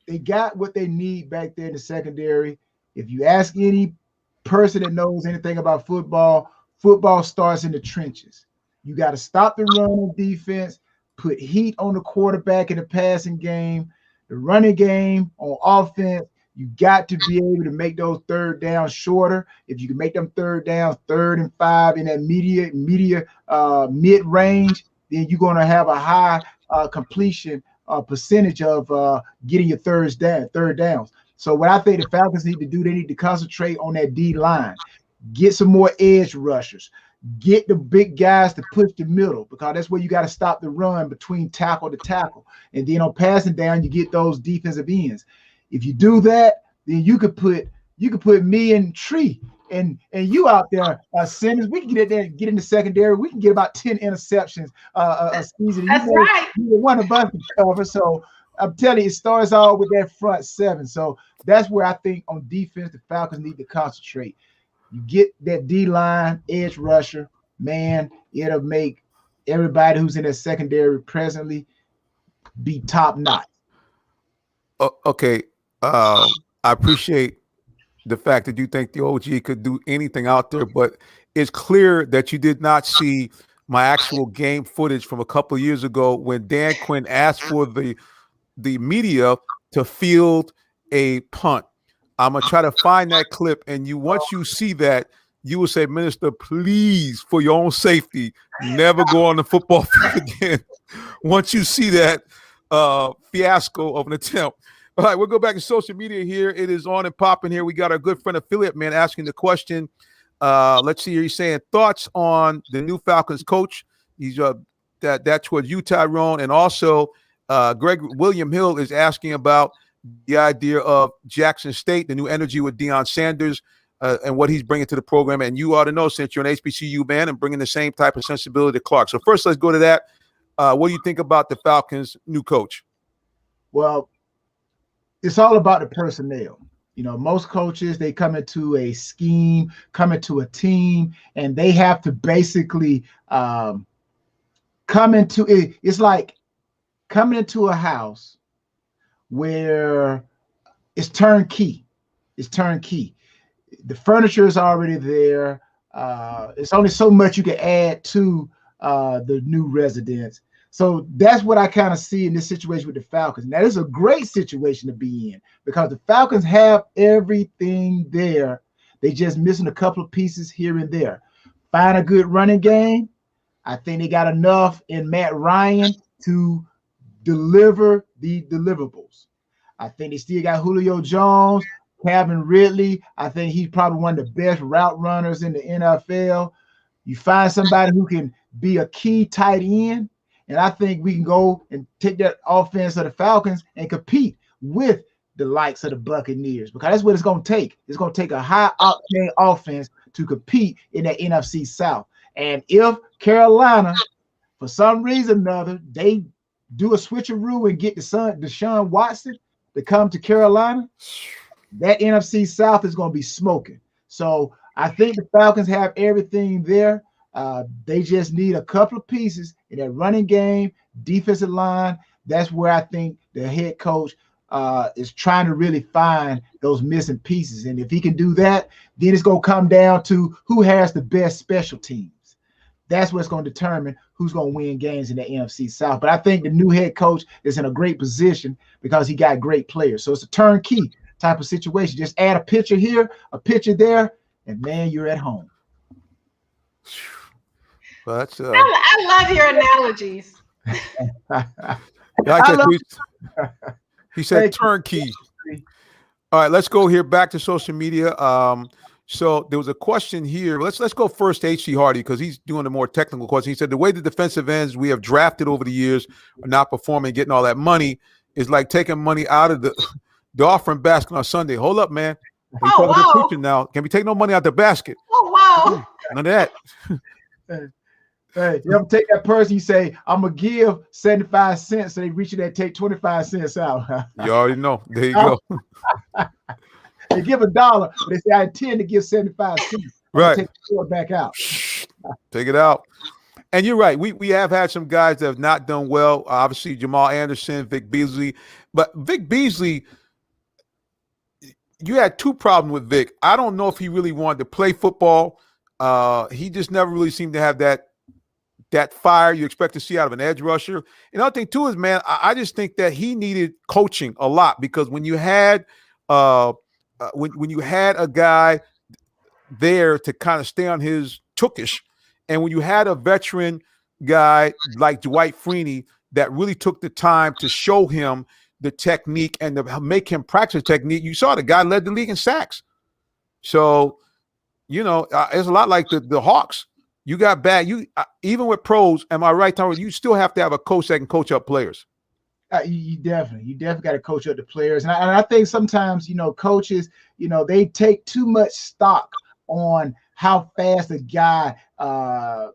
they got what they need back there in the secondary. If you ask any person that knows anything about football, football starts in the trenches. You got to stop the run on defense, put heat on the quarterback in the passing game, the running game on offense. You got to be able to make those third downs shorter. If you can make them third downs, 3rd and 5 in that mid range, then you're going to have a high completion percentage of getting your third downs. So what I think the Falcons need to do, they need to concentrate on that D line, get some more edge rushers. Get the big guys to push the middle, because that's where you got to stop the run between tackle to tackle. And then on passing down, you get those defensive ends. If you do that, then you could put me and Tree and you out there, Simmons. We can get in the secondary. We can get about 10 interceptions a season. That's right. One of us can cover. So I'm telling you, it starts all with that front seven. So that's where I think on defense the Falcons need to concentrate. You get that D-line edge rusher, man, it'll make everybody who's in that secondary presently be top notch. Okay. I appreciate the fact that you think the OG could do anything out there, but it's clear that you did not see my actual game footage from a couple of years ago when Dan Quinn asked for the media to field a punt. I'm gonna try to find that clip, and once you see that, you will say, Minister, please, for your own safety, never go on the football field again. Once you see that fiasco of an attempt. All right, we'll go back to social media here. It is on and popping here. We got our good friend affiliate man asking the question. Let's see here. He's saying thoughts on the new Falcons coach. He's that towards you, Tyrone, and also Greg William Hill is asking about the idea of Jackson State, the new energy with Deion Sanders, and what he's bringing to the program. And you ought to know, since you're an HBCU man, and bringing the same type of sensibility to Clark. So first, let's go to that. What do you think about the Falcons' new coach? Well, it's all about the personnel. You know, most coaches, they come into a scheme, come into a team, and they have to basically come into it. It's like coming into a house where it's turnkey. It's turnkey. The furniture is already there. It's only so much you can add to the new residence. So that's what I kind of see in this situation with the Falcons. Now, this is a great situation to be in because the Falcons have everything there. They just missing a couple of pieces here and there. Find a good running game. I think they got enough in Matt Ryan to deliver the deliverables. I think they still got Julio Jones, Calvin Ridley. I think he's probably one of the best route runners in the NFL. You find somebody who can be a key tight end, and I think we can go and take that offense of the Falcons and compete with the likes of the Buccaneers, because that's what it's going to take. It's going to take a high-octane offense to compete in that NFC South. And if Carolina, for some reason or another, they do a switcheroo and get Deshaun Watson to come to Carolina, that NFC South is going to be smoking. So I think the Falcons have everything there. They just need a couple of pieces in that running game, defensive line. That's where I think the head coach is trying to really find those missing pieces. And if he can do that, then it's going to come down to who has the best special teams. That's what's going to determine who's going to win games in the NFC South. But I think the new head coach is in a great position because he got great players. So it's a turnkey type of situation. Just add a pitcher here, a pitcher there, and man, you're at home. Well, that's I love your analogies. he said turnkey. All right, let's go here back to social media. So there was a question here. Let's go first to H.C. Hardy because he's doing a more technical question. He said the way the defensive ends we have drafted over the years are not performing, getting all that money is like taking money out of the offering basket on Sunday. Hold up, man. We talking about preaching now. Can we take no money out the basket? Oh wow! None of that. Hey, you ever take that person? You say, "I'm gonna give 75 cents," so they reach you there, take 25 cents out. You already know. There you go. They give $1, but they say, "I intend to give 75 cents." Right. Take the back out. Take it out. And you're right. We have had some guys that have not done well. Obviously, Jamal Anderson, Vic Beasley. But Vic Beasley, you had two problems with Vic. I don't know if he really wanted to play football. He just never really seemed to have that fire you expect to see out of an edge rusher. And other thing too is, man, I just think that he needed coaching a lot because when you had when you had a guy there to kind of stay on his tookish, and when you had a veteran guy like Dwight Freeney that really took the time to show him the technique and to make him practice technique, you saw the guy led the league in sacks. So, it's a lot like the Hawks. You got bad. Even with pros, am I right, Tom? You still have to have a coach that can coach up players. You definitely got to coach up the players, and I think sometimes coaches they take too much stock on how fast a guy how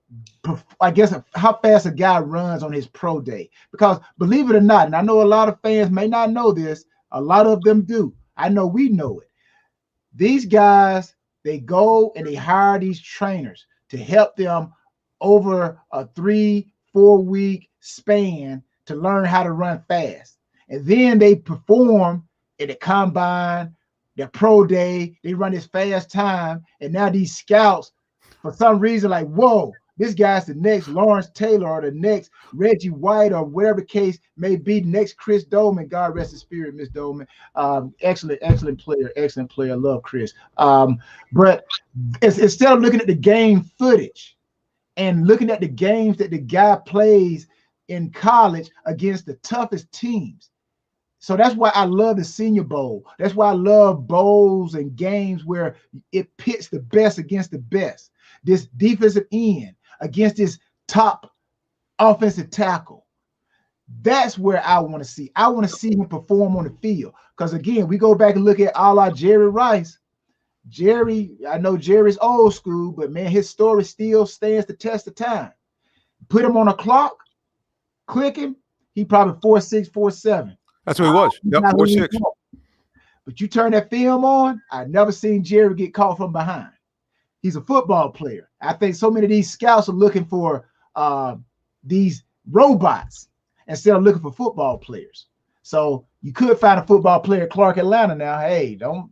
fast a guy runs on his pro day. Because believe it or not, and I know a lot of fans may not know this, a lot of them do. I know we know it. These guys, they go and they hire these trainers to help them over a 3-4 week span to learn how to run fast. And then they perform at the combine, their pro day, they run this fast time. And now these scouts, for some reason, like, whoa, this guy's the next Lawrence Taylor or the next Reggie White or whatever the case may be, the next Chris Dolman. God rest his spirit, Miss Dolman. Excellent player. Love Chris. But instead of looking at the game footage and looking at the games that the guy plays in college against the toughest teams. So that's why I love the Senior Bowl. That's why I love bowls and games where it pits the best against the best. This defensive end against this top offensive tackle. That's where I want to see. I want to see him perform on the field. Because again, we go back and look at a la Jerry Rice. I know Jerry's old school, but man, his story still stands the test of time. Put him on a clock, click him, he probably 4'6", 4'7". That's what he was. Yep, 4'6". But you turn that film on, I've never seen Jerry get caught from behind. He's a football player. I think so many of these scouts are looking for these robots instead of looking for football players. So you could find a football player at Clark Atlanta now. Hey, don't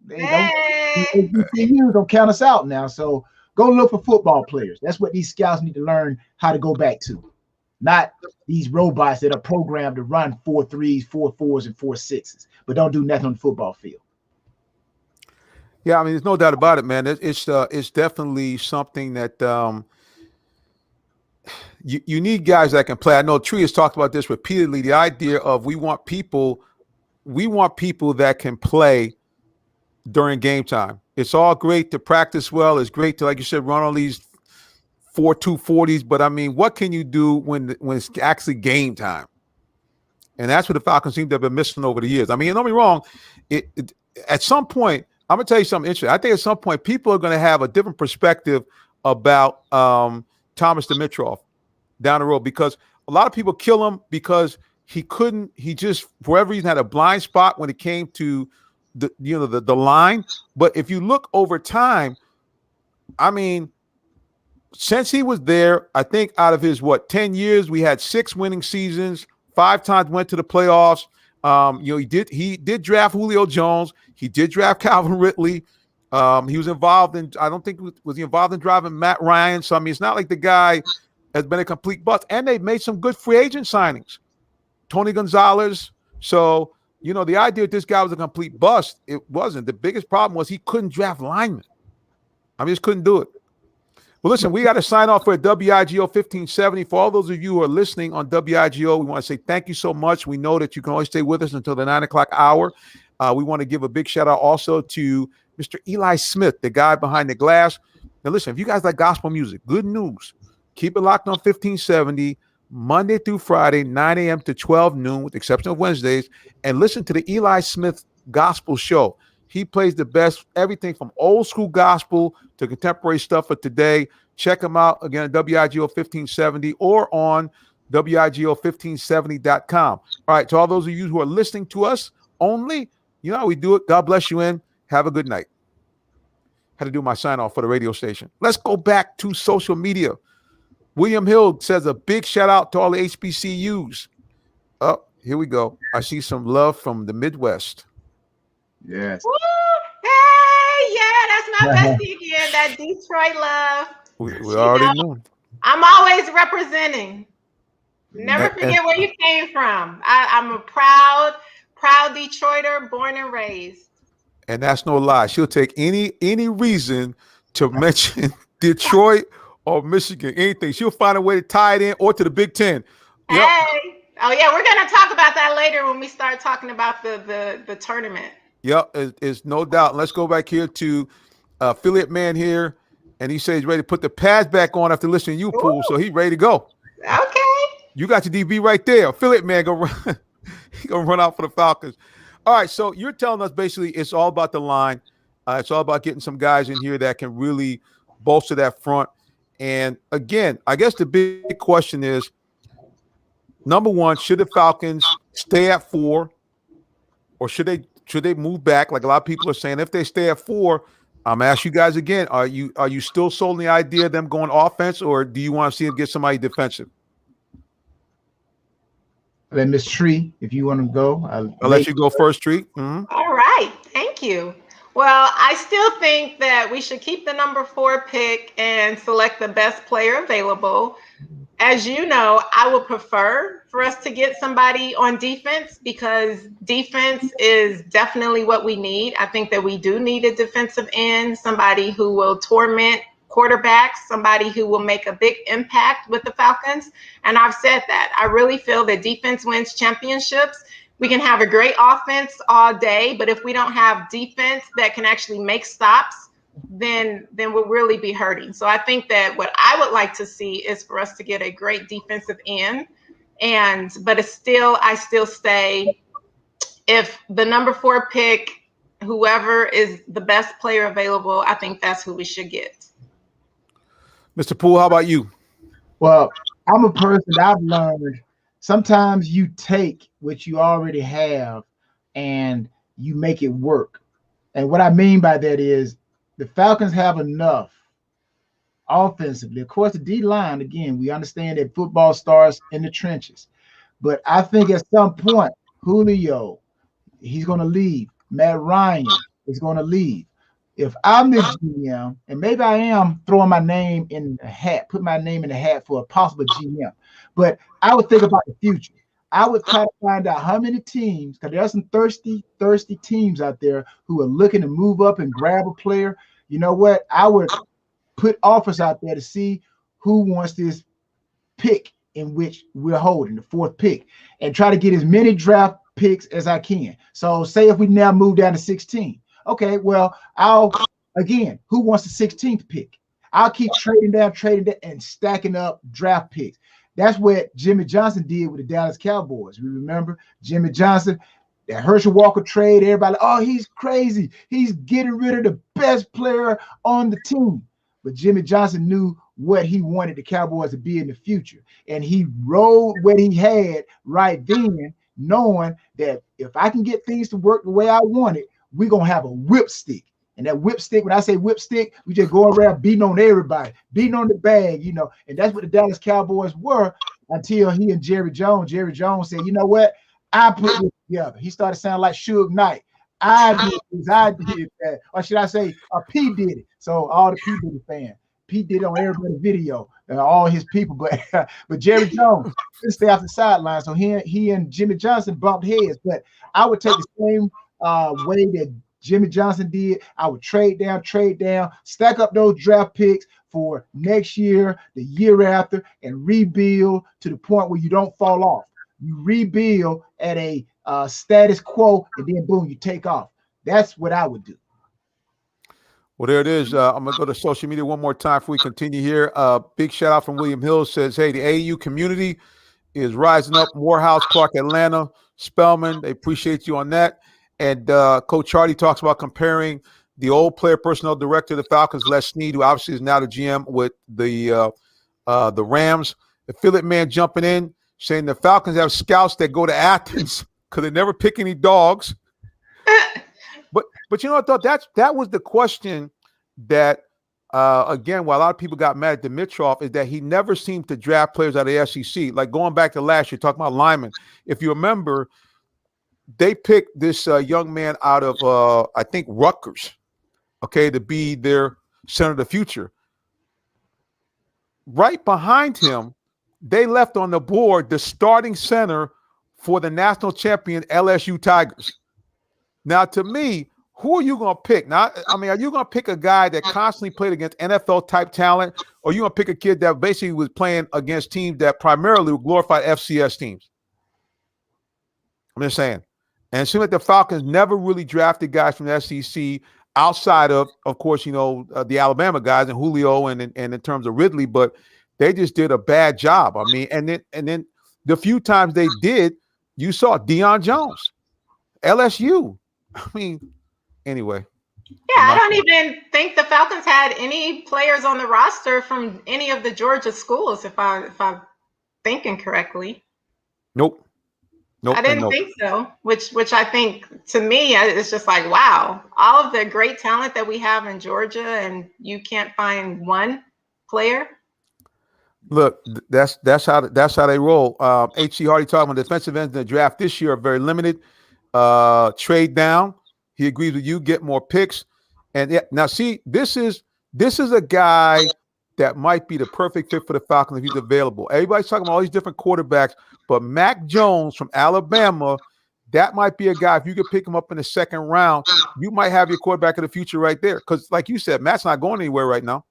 count us out now. So go look for football players. That's what these scouts need to learn how to go back to. Not these robots that are programmed to run 4.3s, 4.4s, and 4.6s, but don't do nothing on the football field. Yeah, I mean, there's no doubt about it, man. It's definitely something that you need guys that can play. I know Tree has talked about this repeatedly. The idea of we want people that can play during game time. It's all great to practice well. It's great to, like you said, run all these 4.2 40s. But I mean, what can you do when it's actually game time? And that's what the Falcons seem to have been missing over the years. I mean, don't be wrong. At some point, I'm gonna tell you something interesting. I think at some point people are gonna have a different perspective about Thomas Dimitroff down the road, because a lot of people kill him because he just for whatever reason had a blind spot when it came to the line. But if you look over time, I mean, since he was there, I think out of his 10 years, we had 6 winning seasons, 5 times went to the playoffs. He did draft Julio Jones. He did draft Calvin Ridley. He was involved in, I don't think, was he involved in driving Matt Ryan? So, I mean, it's not like the guy has been a complete bust. And they've made some good free agent signings. Tony Gonzalez. So, the idea that this guy was a complete bust, it wasn't. The biggest problem was he couldn't draft linemen. I mean, just couldn't do it. Well, listen, we got to sign off for WIGO 1570. For all those of you who are listening on WIGO, we want to say thank you so much. We know that you can always stay with us until the 9 o'clock hour. We want to give a big shout out also to Mr. Eli Smith, the guy behind the glass. Now, listen, if you guys like gospel music, good news. Keep it locked on 1570, Monday through Friday, 9 a.m. to 12 noon, with the exception of Wednesdays, and listen to the Eli Smith Gospel Show. He plays the best, everything from old school gospel to contemporary stuff for today. Check him out again at WIGO 1570 or on WIGO1570.com. All right, to all those of you who are listening to us only, you know how we do it. God bless you and have a good night. Had to do my sign off for the radio station. Let's go back to social media. William Hill says a big shout out to all the HBCUs. Oh, here we go. I see some love from the Midwest. Yes. Woo! Hey, yeah, that's my bestie again. That Detroit love. We already knew. I'm always representing. Never forget where you came from. I'm a proud Detroiter, born and raised. And that's no lie. She'll take any reason to mention Detroit or Michigan, anything. She'll find a way to tie it in or to the Big Ten. Yep. Hey. Oh, yeah, we're going to talk about that later when we start talking about the tournament. Yep, it's no doubt. Let's go back here to affiliate man here, and he says he's ready to put the pads back on after listening to you, Pool, so he's ready to go. Okay. You got your DB right there. Affiliate man, go run. He gonna run out for the Falcons. All right, so you're telling us basically it's all about the line. It's all about getting some guys in here that can really bolster that front. And again, I guess the big question is, number one, should the Falcons stay at 4, or should they move back? Like a lot of people are saying, if they stay at 4, I'm gonna ask you guys again: Are you still sold on the idea of them going offense, or do you want to see them get somebody defensive? Let Miss Tree, if you want to go, I'll let you go first, Tree. Mm-hmm. All right, thank you. Well, I still think that we should keep the number 4 pick and select the best player available. As you know, I would prefer for us to get somebody on defense, because defense is definitely what we need. I think that we do need a defensive end, somebody who will torment quarterbacks, somebody who will make a big impact with the Falcons. And I've said that. I really feel that defense wins championships. We can have a great offense all day, but if we don't have defense that can actually make stops, then we'll really be hurting. So I think that what I would like to see is for us to get a great defensive end. But I still stay, if the number 4 pick, whoever is the best player available, I think that's who we should get. Mr. Poole, how about you? Well, I'm a person I've learned sometimes you take what you already have and you make it work. And what I mean by that is the Falcons have enough offensively. Of course, the D-line, again, we understand that football starts in the trenches. But I think at some point, Julio, he's going to leave. Matt Ryan is going to leave. If I'm the GM, and maybe I am throwing my name in the hat, put my name in the hat for a possible GM, but I would think about the future. I would try to find out how many teams, because there are some thirsty teams out there who are looking to move up and grab a player. You know what? I would put offers out there to see who wants this pick in which we're holding, the 4th pick, and try to get as many draft picks as I can. So say if we now move down to 16. Okay, well, who wants the 16th pick? I'll keep trading down and stacking up draft picks. That's what Jimmy Johnson did with the Dallas Cowboys. We remember Jimmy Johnson, that Herschel Walker trade, everybody, oh, he's crazy. He's getting rid of the best player on the team. But Jimmy Johnson knew what he wanted the Cowboys to be in the future. And he rode what he had right then, knowing that if I can get things to work the way I want it, we're going to have a whip stick. And that whip stick, when I say whip stick, we just go around beating on everybody, beating on the bag, and that's what the Dallas Cowboys were until he and Jerry Jones said, you know what? I put this together. He started sounding like Suge Knight. I did this, I did that. Or should I say, P did it. So all the P Diddy fans, P did it on everybody's video, all his people. But Jerry Jones didn't stay off the sideline. So he and Jimmy Johnson bumped heads. But I would take the same way that Jimmy Johnson did. I would trade down, stack up those draft picks for next year, the year after, and rebuild to the point where you don't fall off. You rebuild at a status quo, and then boom, you take off. That's what I would do. Well, there it is. I'm going to go to social media one more time before we continue here. Big shout out from William Hill says, hey, the AAU community is rising up. Morehouse, Clark, Atlanta, Spelman, they appreciate you on that. And Coach Hardy talks about comparing the old player personnel director of the Falcons, Les Snead, who obviously is now the GM with the Rams. Affiliate man jumping in, saying the Falcons have scouts that go to Athens because they never pick any dogs. But you know, I thought that was the question that, again, while a lot of people got mad at Dimitroff, is that he never seemed to draft players out of the SEC. Like going back to last year, talking about linemen. If you remember, they picked this young man out of, I think, Rutgers, okay, to be their center of the future. Right behind him, they left on the board the starting center for the national champion LSU Tigers. Now, to me, who are you going to pick? Now, I mean, are you going to pick a guy that constantly played against NFL-type talent, or are you going to pick a kid that basically was playing against teams that primarily were glorified FCS teams? I'm just saying. And it seems like the Falcons never really drafted guys from the SEC outside of course, you know, the Alabama guys and Julio and in terms of Ridley, but they just did a bad job. I mean, and then the few times they did, you saw Deion Jones, LSU. I mean, anyway. Yeah, I don't even think the Falcons had any players on the roster from any of the Georgia schools, if I'm thinking correctly. Nope. I didn't think so, which I think, to me, it's just like, wow, all of the great talent that we have in Georgia, and you can't find one player. Look, that's how they roll. H.C. Hardy talking about defensive ends in the draft this year are very limited. Trade down. He agrees with you. Get more picks. And yeah, now see, this is a guy that might be the perfect fit for the Falcons if he's available. Everybody's talking about all these different quarterbacks, but Mac Jones from Alabama, that might be a guy. If you could pick him up in the second round, you might have your quarterback of the future right there. Because, like you said, Matt's not going anywhere right now.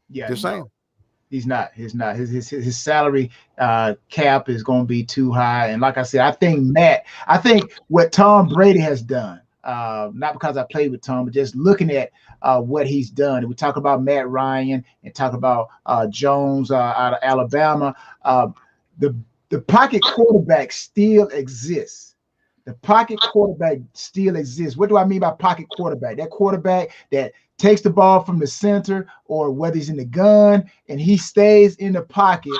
Yeah, just saying. He's not. His salary cap is going to be too high. And like I said, I think what Tom Brady has done, not because I played with Tom, but just looking at what he's done. And we talk about Matt Ryan and talk about Jones out of Alabama. The pocket quarterback still exists. The pocket quarterback still exists. What do I mean by pocket quarterback? That quarterback that takes the ball from the center, or whether he's in the gun, and he stays in the pocket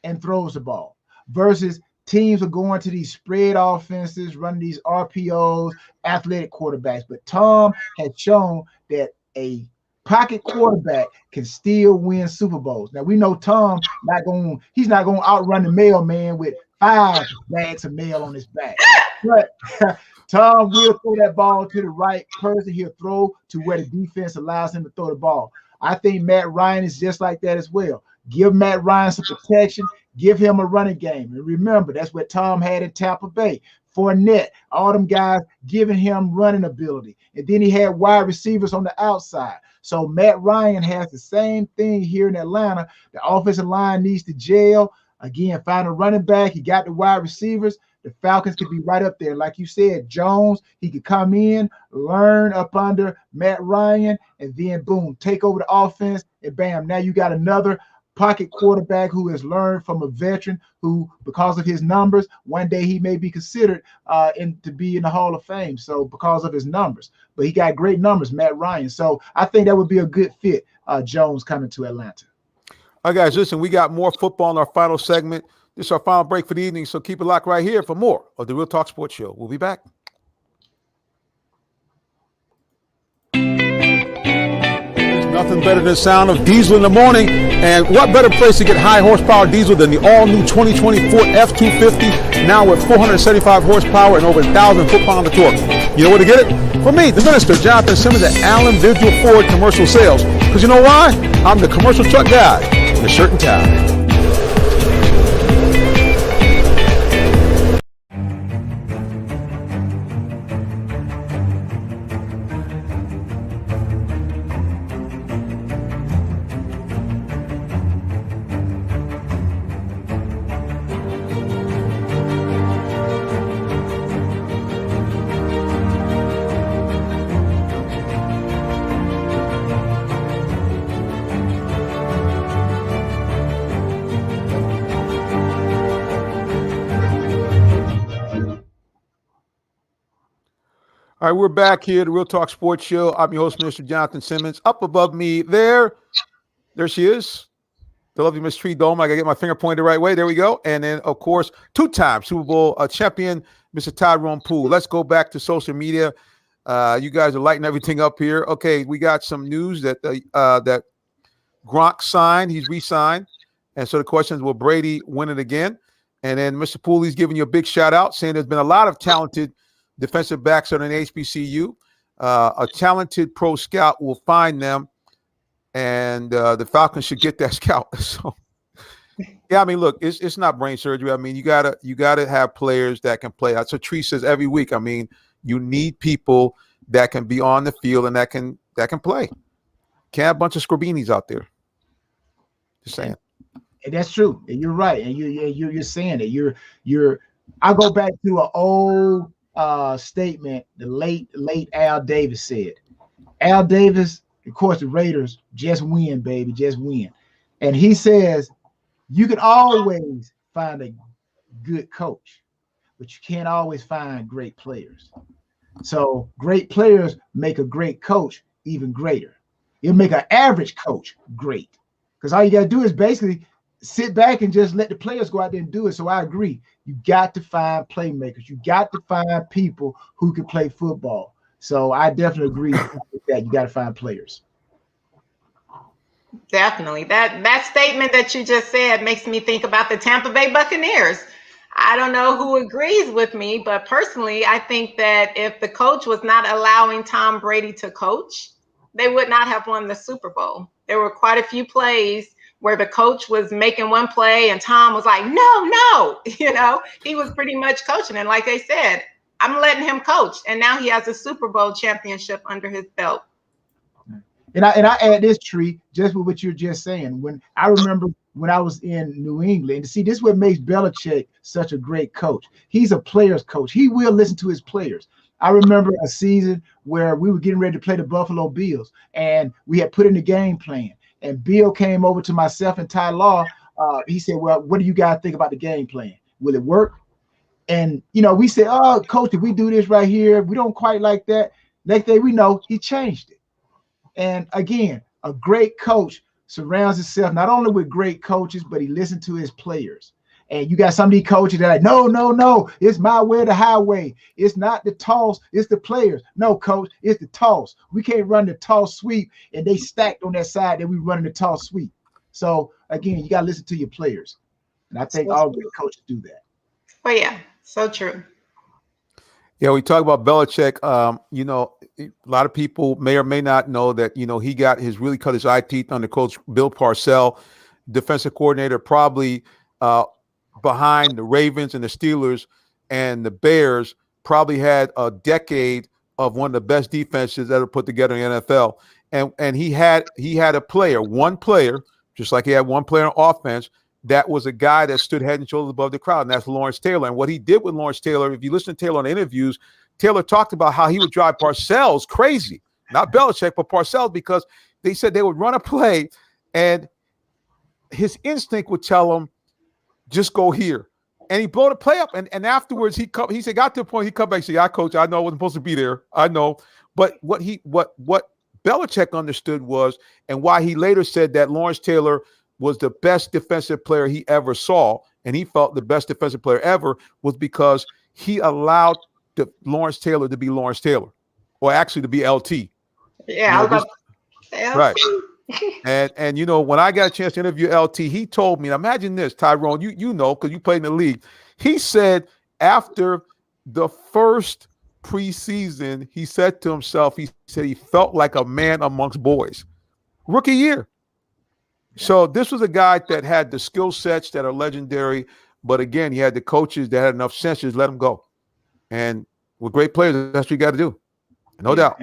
and throws the ball, versus teams are going to these spread offenses, running these RPOs, athletic quarterbacks. But Tom has shown that a pocket quarterback can still win Super Bowls. Now we know Tom he's not going to outrun the mailman with 5 bags of mail on his back. But Tom will throw that ball to the right person. He'll throw to where the defense allows him to throw the ball. I think Matt Ryan is just like that as well. Give Matt Ryan some protection. Give him a running game. And remember, that's what Tom had in Tampa Bay. Fournette, all them guys giving him running ability. And then he had wide receivers on the outside. So Matt Ryan has the same thing here in Atlanta. The offensive line needs to gel. Again, find a running back. He got the wide receivers. The Falcons could be right up there. Like you said, Jones, he could come in, learn up under Matt Ryan, and then boom, take over the offense, and bam, now you got another pocket quarterback who has learned from a veteran who, because of his numbers, one day he may be considered to be in the Hall of Fame. So because of his numbers, but he got great numbers, Matt Ryan. So I think that would be a good fit, Jones coming to Atlanta. All right, guys, listen, we got more football in our final segment. This is our final break for the evening, so keep it locked right here for more of the Real Talk Sports Show. We'll be back. There's nothing better than the sound of diesel in the morning, and what better place to get high horsepower diesel than the all-new 2020 Ford F-250, now with 475 horsepower and over 1,000 foot-pound of torque. You know where to get it? For me, the minister, Jonathan Simmons at Allen Vigil Ford Commercial Sales. Because you know why? I'm the commercial truck guy in the shirt and tie. All right, we're back here, the Real Talk Sports Show. I'm your host, Mr. Jonathan Simmons. Up above me there she is, the lovely Miss Tree Dome. I got to get my finger pointed the right way. There we go. And then, of course, two-time Super Bowl champion, Mr. Tyrone Poole. Let's go back to social media. You guys are lighting everything up here. Okay, we got some news that that Gronk signed. He's re-signed. And so the question is, will Brady win it again? And then Mr. Poole, he's giving you a big shout-out, saying there's been a lot of talented defensive backs on an HBCU. A talented pro scout will find them, and the Falcons should get that scout. So, yeah, I mean, look, it's not brain surgery. I mean, you gotta have players that can play. That's what Tree says every week. I mean, you need people that can be on the field and that can play. Can't have a bunch of Scorbinis out there. Just saying. And that's true. And you're right. And you're saying it. I go back to an old statement the late Al Davis said. Al Davis, of course, the Raiders just win, baby, just win. And he says you can always find a good coach, but you can't always find great players. So great players make a great coach even greater. It'll make an average coach great, because all you got to do is basically sit back and just let the players go out there and do it. So I agree. You got to find playmakers. You got to find people who can play football. So I definitely agree with that. You got to find players. Definitely. That statement that you just said makes me think about the Tampa Bay Buccaneers. I don't know who agrees with me, but personally, I think that if the coach was not allowing Tom Brady to coach, they would not have won the Super Bowl. There were quite a few plays where the coach was making one play and Tom was like, no, he was pretty much coaching. And like I said, I'm letting him coach. And now he has a Super Bowl championship under his belt. And I add this, Tree, just with what you're just saying. When I remember when I was in New England, see, this is what makes Belichick such a great coach. He's a player's coach. He will listen to his players. I remember a season where we were getting ready to play the Buffalo Bills, and we had put in the game plan. And Bill came over to myself and Ty Law. He said, well, what do you guys think about the game plan? Will it work? And, we said, oh, coach, if we do this right here, we don't quite like that. Next day we know he changed it. And again, a great coach surrounds himself not only with great coaches, but he listens to his players. And you got some of these coaches that are like, no, it's my way or the highway. It's not the toss, it's the players. No, coach, it's the toss. We can't run the toss sweep, and they stacked on that side that we running the toss sweep. So again, you got to listen to your players. And I think all great coaches do that. Oh, yeah, so true. Yeah, we talk about Belichick. A lot of people may or may not know that, he really cut his eye teeth under Coach Bill Parcells, defensive coordinator, probably behind the Ravens and the Steelers and the Bears, probably had a decade of one of the best defenses ever put together in the NFL. And he had one player, just like he had one player on offense, that was a guy that stood head and shoulders above the crowd, and that's Lawrence Taylor. And what he did with Lawrence Taylor, if you listen to Taylor on the interviews, Taylor talked about how he would drive Parcells crazy, not Belichick, but Parcells, because they said they would run a play and his instinct would tell him, just go here. And he blew the play up. And afterwards, he said, got to the point, he come back and said, yeah, coach, I know I wasn't supposed to be there. I know. But what Belichick understood was, and why he later said that Lawrence Taylor was the best defensive player he ever saw, and he felt the best defensive player ever, was because he allowed Lawrence Taylor to be Lawrence Taylor, or actually to be LT. Yeah, right. And when I got a chance to interview LT, he told me, now imagine this, Tyrone, you know, because you played in the league. He said after the first preseason, he said to himself, he said he felt like a man amongst boys. Rookie year. So this was a guy that had the skill sets that are legendary, but again, he had the coaches that had enough sense to just let him go. And with great players, that's what you got to do. No doubt.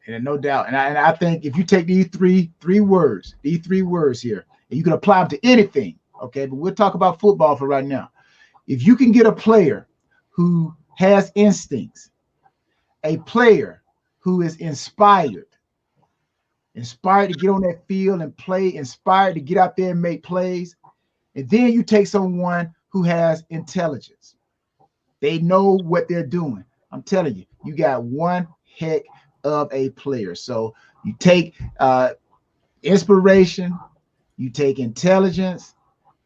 And no doubt. And I think if you take these three words here, and you can apply them to anything, okay? But we'll talk about football for right now. If you can get a player who has instincts, a player who is inspired to get on that field and play, inspired to get out there and make plays, and then you take someone who has intelligence. They know what they're doing. I'm telling you, you got one heck of a player. So you take inspiration, you take intelligence,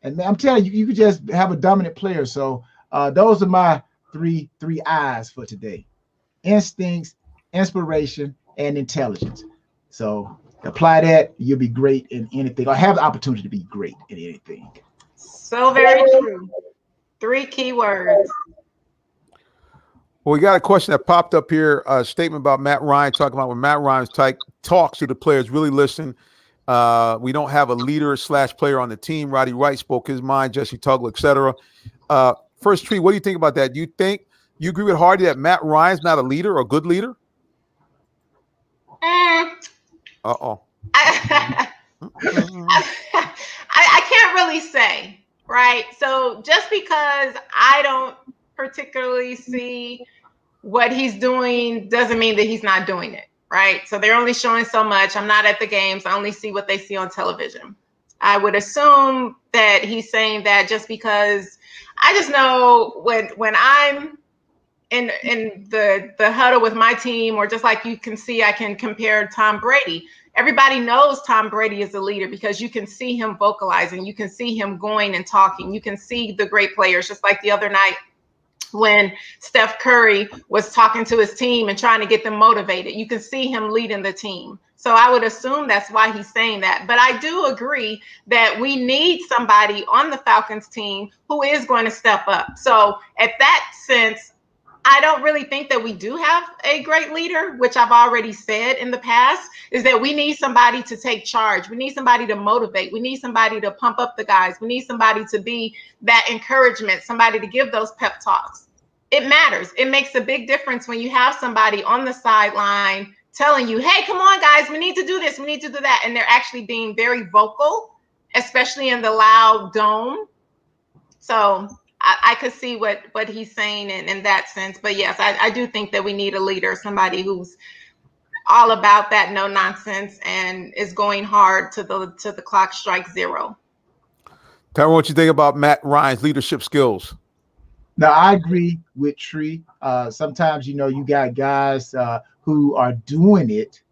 and I'm telling you, you could just have a dominant player. So those are my three eyes for today: instincts, inspiration, and intelligence. So apply that, you'll be great in anything, or have the opportunity to be great in anything. So very true. 3 key words. Well, we got a question that popped up here. A statement about Matt Ryan, talking about when Matt Ryan talks to the players, really listen. We don't have a leader / player on the team. Roddy Wright spoke his mind, Jesse Tuggle, etc. First Tree, what do you think about that? Do you agree with Hardy that Matt Ryan's not a leader or a good leader? Uh-oh. I can't really say, right? So just because I don't particularly see what he's doing doesn't mean that he's not doing it, right? So they're only showing so much. I'm not at the games. I only see what they see on television. I would assume that he's saying that just because I just know when I'm in the huddle with my team, or just like you can see, I can compare Tom Brady. Everybody knows Tom Brady is a leader because you can see him vocalizing. You can see him going and talking. You can see the great players, just like the other night when Steph Curry was talking to his team and trying to get them motivated. You can see him leading the team. So I would assume that's why he's saying that. But I do agree that we need somebody on the Falcons team who is going to step up. So at that sense, I don't really think that we do have a great leader, which I've already said in the past, is that we need somebody to take charge. We need somebody to motivate. We need somebody to pump up the guys. We need somebody to be that encouragement, somebody to give those pep talks. It matters. It makes a big difference when you have somebody on the sideline telling you, hey, come on, guys, we need to do this. We need to do that. And they're actually being very vocal, especially in the loud dome. So I could see what he's saying in that sense. But yes, I do think that we need a leader, somebody who's all about that no nonsense and is going hard to the clock strikes 0. Tyrone, what you think about Matt Ryan's leadership skills? Now, I agree with Tree. Sometimes, you got guys who are doing it,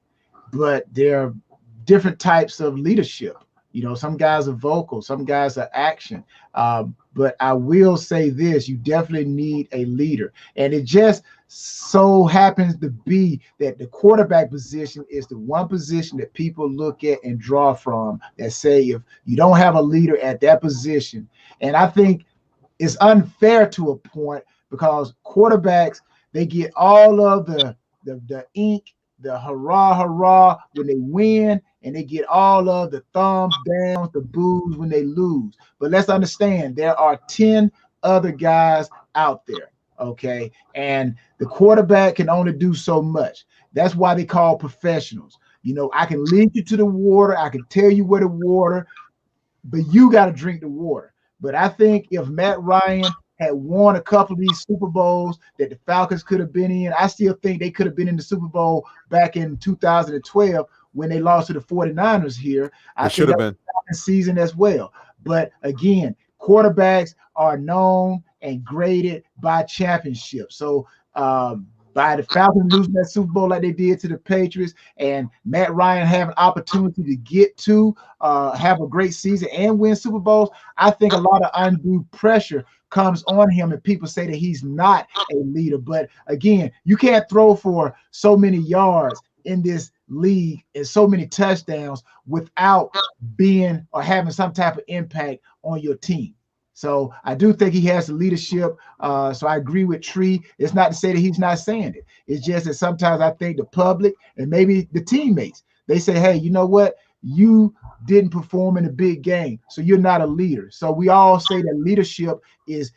but they're different types of leadership. Some guys are vocal, some guys are action. But I will say this, you definitely need a leader. And it just so happens to be that the quarterback position is the one position that people look at and draw from that say, if you don't have a leader at that position, and I think it's unfair to a point, because quarterbacks, they get all of the ink, the hurrah when they win, and they get all of the thumbs down, the boos when they lose. But let's understand, there are 10 other guys out there, okay? And the quarterback can only do so much. That's why they call professionals. I can lead you to the water, I can tell you where the water, but you got to drink the water. But I think if Matt Ryan had won a couple of these Super Bowls that the Falcons could have been in, I still think they could have been in the Super Bowl back in 2012 when they lost to the 49ers here. I think that was a season as well. But again, quarterbacks are known and graded by championships. So by the Falcons losing that Super Bowl like they did to the Patriots, and Matt Ryan having opportunity to get to have a great season and win Super Bowls, I think a lot of undue pressure comes on him, and people say that he's not a leader. But again, you can't throw for so many yards in this league and so many touchdowns without being or having some type of impact on your team. So I do think he has the leadership. So I agree with Tree. It's not to say that he's not saying it. It's just that sometimes I think the public and maybe the teammates, they say, hey, you know what? You didn't perform in a big game, so you're not a leader. So we all say that leadership is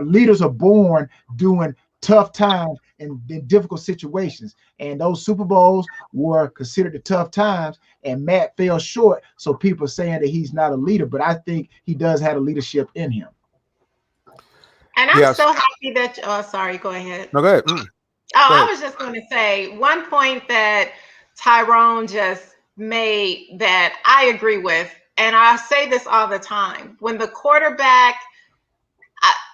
leaders are born doing tough times and in difficult situations. And those Super Bowls were considered the tough times, and Matt fell short. So people are saying that he's not a leader, but I think he does have a leadership in him. And I'm so happy that, sorry, go ahead. No, go ahead. I was just going to say one point that Tyrone just made that I agree with, and I say this all the time. When the quarterback,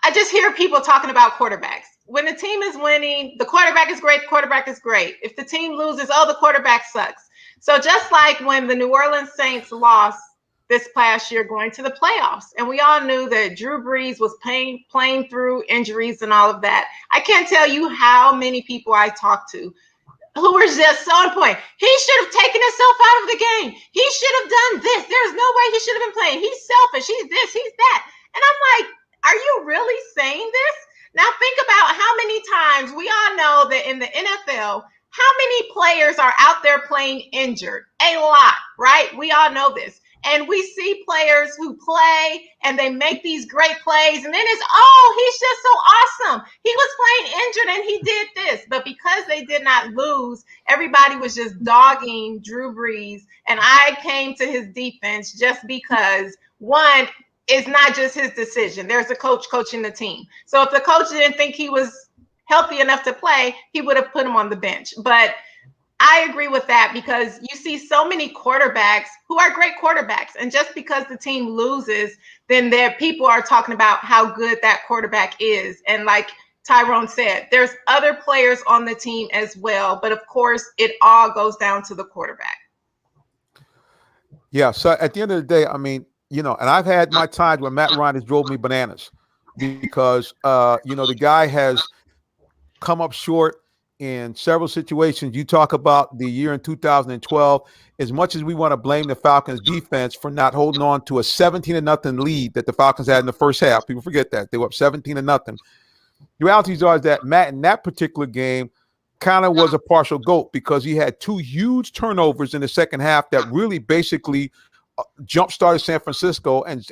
I just hear people talking about quarterbacks. when the team is winning, the quarterback is great. The quarterback is great. If the team loses, oh, the quarterback sucks. So just like when the New Orleans Saints lost this past year going to the playoffs, and we all knew that Drew Brees was playing through injuries and all of that. I can't tell you how many people I talked to who were just so on point. He should have taken himself out of the game. He should have done this. There's no way he should have been playing. He's selfish. He's this, he's that. And I'm like, are you really saying this? Now think about how many times we all know that in the NFL, how many players are out there playing injured? A lot, right? We all know this. And we see players who play and they make these great plays. And then it's, oh, he's just so awesome. He was playing injured and he did this. But because they did not lose, everybody was just dogging Drew Brees. And I came to his defense just because, one, it's not just his decision. There's a coach coaching the team. So if the coach didn't think he was healthy enough to play, he would have put him on the bench. But I agree with that because you see so many quarterbacks who are great quarterbacks. And just because the team loses, then there people are talking about how good that quarterback is. And like Tyrone said, there's other players on the team as well. But of course, it all goes down to the quarterback. Yeah. So at the end of the day, I mean, you know, and I've had my times when Matt Ryan has drove me bananas because, you know, the guy has come up short in several situations. You talk about the year in 2012, as much as we want to blame the Falcons defense for not holding on to a 17-0 lead that the Falcons had in the first half. People forget that. They were up 17-0. The reality is that Matt in that particular game kind of was a partial GOAT because he had two huge turnovers in the second half that really basically jump-started San Francisco and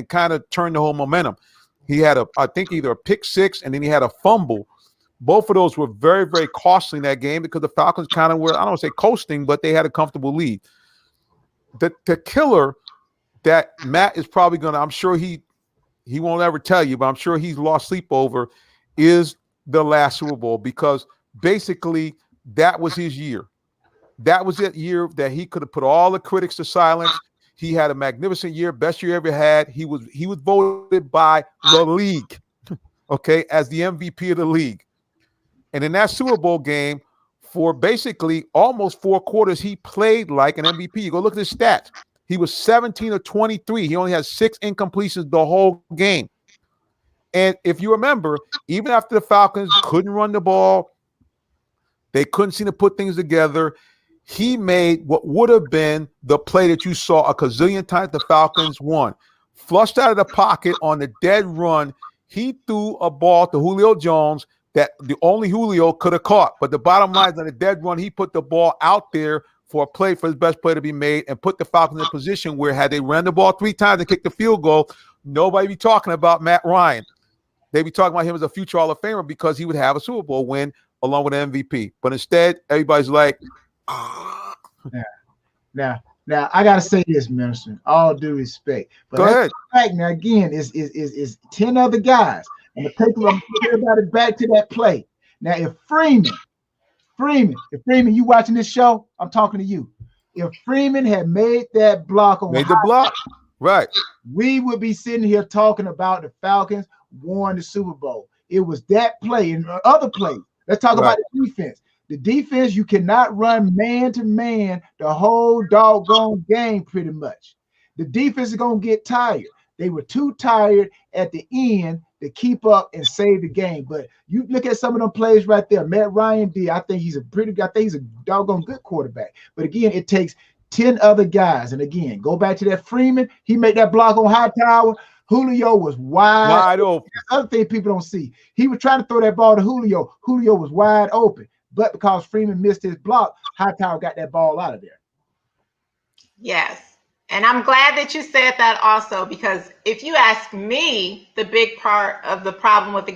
kind of turned the whole momentum. He had, I think, either a pick six and then he had a fumble. Both of those were very, very costly in that game because the Falcons kind of were, I don't want to say coasting, but they had a comfortable lead. The killer that Matt is probably going to, I'm sure he won't ever tell you, but I'm sure he's lost sleep over, is the last Super Bowl because basically that was his year. That was that year that he could have put all the critics to silence. He had a magnificent year, best year ever had. He was voted by the league, okay, as the MVP of the league. And in that Super Bowl game, for basically almost 4 quarters, he played like an MVP. You go look at his stats. He was 17 of 23. He only had 6 incompletions the whole game. And if you remember, even after the Falcons couldn't run the ball, they couldn't seem to put things together, he made what would have been the play that you saw a gazillion times the Falcons won. Flushed out of the pocket on the dead run, he threw a ball to Julio Jones that the only Julio could have caught. But the bottom line is on the dead run, he put the ball out there for a play for his best play to be made and put the Falcons in a position where had they ran the ball 3 times and kicked the field goal, nobody be talking about Matt Ryan. They'd be talking about him as a future Hall of Famer because he would have a Super Bowl win along with an MVP. But instead, everybody's like, Now, I gotta say this, Minister. All due respect, but go ahead. Fact, now again, is 10 other guys. I'm gonna take everybody back to that play. Now, if Freeman, you watching this show, I'm talking to you. If Freeman had made that block on the block, right, we would be sitting here talking about the Falcons won the Super Bowl. It was that play and other plays. Let's talk about the defense. The defense, you cannot run man to man the whole doggone game pretty much. The defense is going to get tired. They were too tired at the end to keep up and save the game. But you look at some of them plays right there. Matt Ryan did. I think he's a doggone good quarterback. But again, it takes 10 other guys. And again, go back to that Freeman. He made that block on Hightower. Julio was wide open. That's other thing people don't see. He was trying to throw that ball to Julio. Julio was wide open. But because Freeman missed his block, Hightower got that ball out of there. Yes. And I'm glad that you said that also, because if you ask me, the big part of the problem with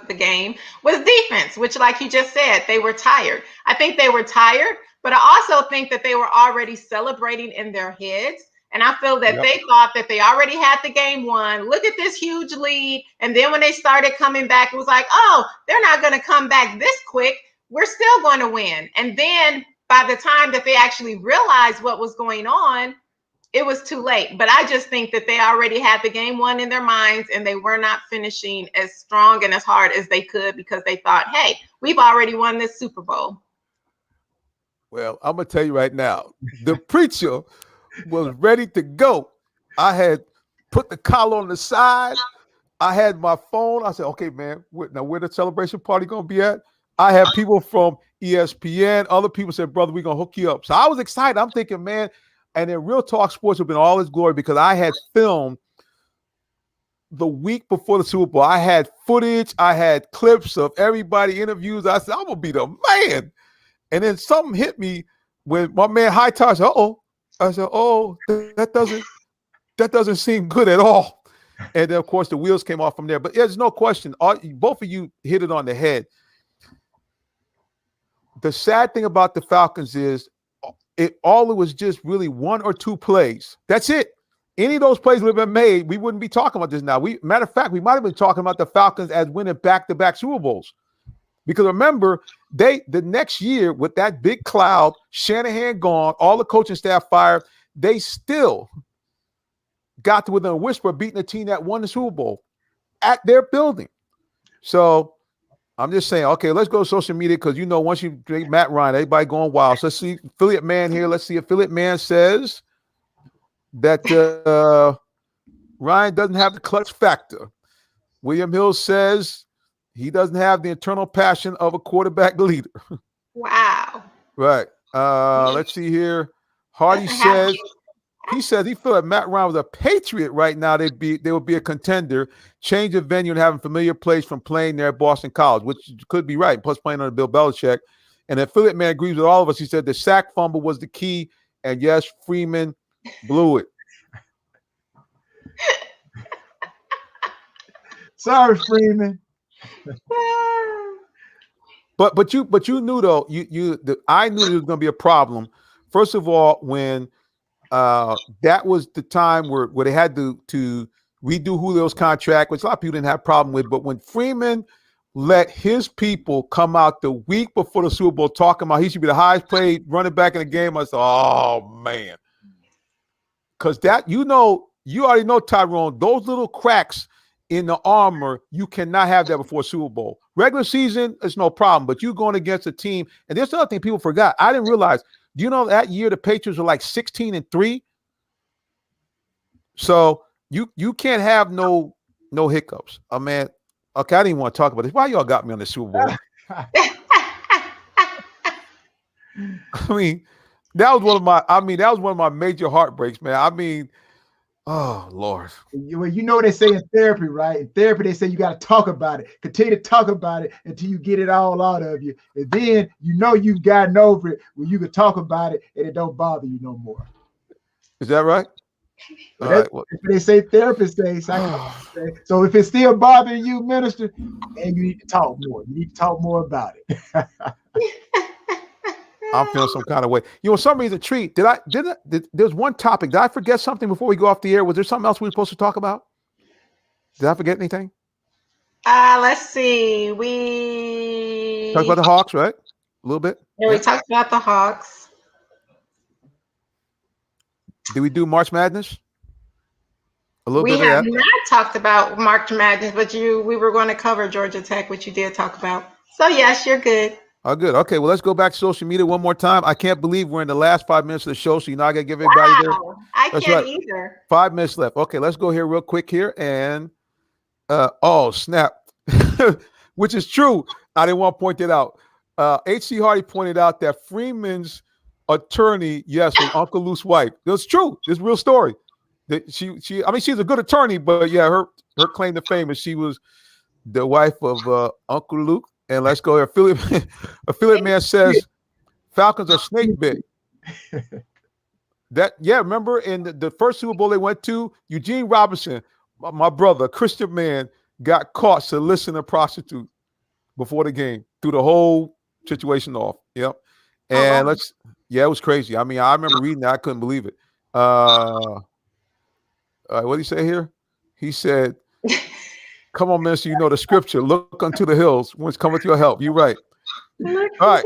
the game was defense, which, like you just said, they were tired. I think they were tired, but I also think that they were already celebrating in their heads. And I feel that they thought that they already had the game won. Look at this huge lead. And then when they started coming back, it was like, oh, they're not going to come back this quick. We're still going to win. And then by the time that they actually realized what was going on, it was too late. But I just think that they already had the game won in their minds, and they were not finishing as strong and as hard as they could because they thought, hey, we've already won this Super Bowl. Well, I'm going to tell you right now, the preacher was ready to go. I had put the collar on the side. I had my phone. I said, okay, man, now where the celebration party going to be at? I had people from ESPN. Other people said, brother, we're going to hook you up. So I was excited. I'm thinking, man, and then Real Talk Sports have been all its glory because I had filmed the week before the Super Bowl. I had footage. I had clips of everybody, interviews. I said, I'm going to be the man. And then something hit me when my man Hightower said, uh-oh. I said, oh, that doesn't seem good at all. And then, of course, the wheels came off from there. But there's no question. Both of you hit it on the head. The sad thing about the Falcons is it was just really one or two plays. That's it. Any of those plays would have been made, we wouldn't be talking about this now. Matter of fact, we might have been talking about the Falcons as winning back-to-back Super Bowls. Because remember, the next year with that big cloud, Shanahan gone, all the coaching staff fired, they still got to within a whisper of beating a team that won the Super Bowl at their building. So I'm just saying, okay, let's go to social media because, once you drink Matt Ryan, everybody going wild. So let's see affiliate man here. Let's see. Affiliate man says that Ryan doesn't have the clutch factor. William Hill says he doesn't have the internal passion of a quarterback leader. Wow. Right. Let's see here. Hardy says he felt like Matt Ryan was a Patriot right now. They would be a contender. Change of venue and having familiar place from playing there at Boston College, which could be right. Plus playing under Bill Belichick. And the affiliate man agrees with all of us. He said the sack fumble was the key. And yes, Freeman blew it. Sorry, Freeman. But you knew though I knew there was going to be a problem. First of all, when that was the time where they had to redo Julio's contract, which a lot of people didn't have a problem with. But when Freeman let his people come out the week before the Super Bowl talking about he should be the highest paid running back in the game, I said, oh man, because you already know, Tyrone, those little cracks in the armor, you cannot have that before Super Bowl. Regular season, it's no problem, but you going against a team, and there's another thing people forgot. I didn't realize. Do you know that year the Patriots were like 16-3? So you can't have no hiccups. Oh man, okay, I didn't want to talk about this. Why y'all got me on the Super Bowl? I mean, that was one of my major heartbreaks, man. I mean, oh Lord. Well, they say in therapy, right? In therapy, they say you got to talk about it. Continue to talk about it until you get it all out of you. And then you've gotten over it when you can talk about it and it don't bother you no more. Is that right? All right. Well, they say therapists say. So if it's still bothering you, minister, and you need to talk more. You need to talk more about it. I'm feeling some kind of way. For some reason, Treat, there's one topic. Did I forget something before we go off the air? Was there something else we were supposed to talk about? Did I forget anything? Let's see. We talked about the Hawks, right? A little bit. Yeah, we talked about the Hawks. Did we do March Madness? A little bit. We have not talked about March Madness, but we were going to cover Georgia Tech, which you did talk about. So yes, you're good. Oh, good. Okay, well, let's go back to social media one more time. I can't believe we're in the last 5 minutes of the show, so I got to give everybody there. I can't either. 5 minutes left. Okay, let's go here real quick here. And, oh, snap, which is true. I didn't want to point it out. H.C. Hardy pointed out that Freeman's attorney, yes, was Uncle Luke's wife. It's true. It's a real story. That she's a good attorney, but yeah, her claim to fame is she was the wife of Uncle Luke. And let's go here. Affiliate man says Falcons are snake bit. Remember in the first Super Bowl they went to, Eugene Robinson, my brother, a Christian man, got caught soliciting a prostitute before the game, threw the whole situation off. Yep. And it was crazy. I mean, I remember reading that. I couldn't believe it. What did he say here? He said, come on, minister, you know the scripture. Look unto the hills, whence cometh your help. You're right. All right.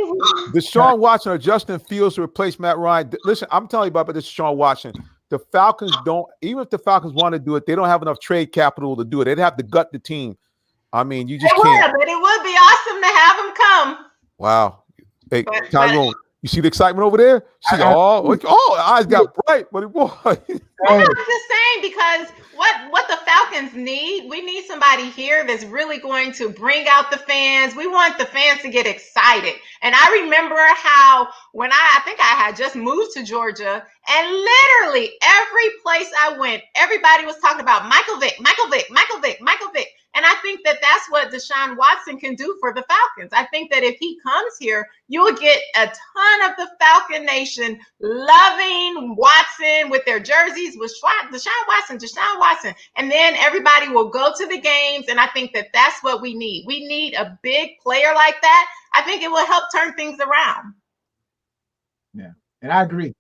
Deshaun Watson or Justin Fields to replace Matt Ryan. Listen, I'm telling you about this Deshaun Watson. the Falcons don't. Even if the Falcons want to do it, they don't have enough trade capital to do it. They'd have to gut the team. I mean, you just can't. But it would be awesome to have them come. Wow. Hey, But Tyrone, you see the excitement over there? See, eyes got bright, buddy boy. Well, no, I'm just saying, because what the Falcons need, we need somebody here that's really going to bring out the fans. We want the fans to get excited. And I remember how when I think I had just moved to Georgia, and literally every place I went, everybody was talking about Michael Vick, Michael Vick, Michael Vick, Michael Vick. And I think that that's what Deshaun Watson can do for the Falcons. I think that if he comes here, you will get a ton of the Falcon Nation loving Watson with their jerseys with Deshaun Watson. And then everybody will go to the games. And I think that that's what we need. We need a big player like that. I think it will help turn things around. Yeah. And I agree.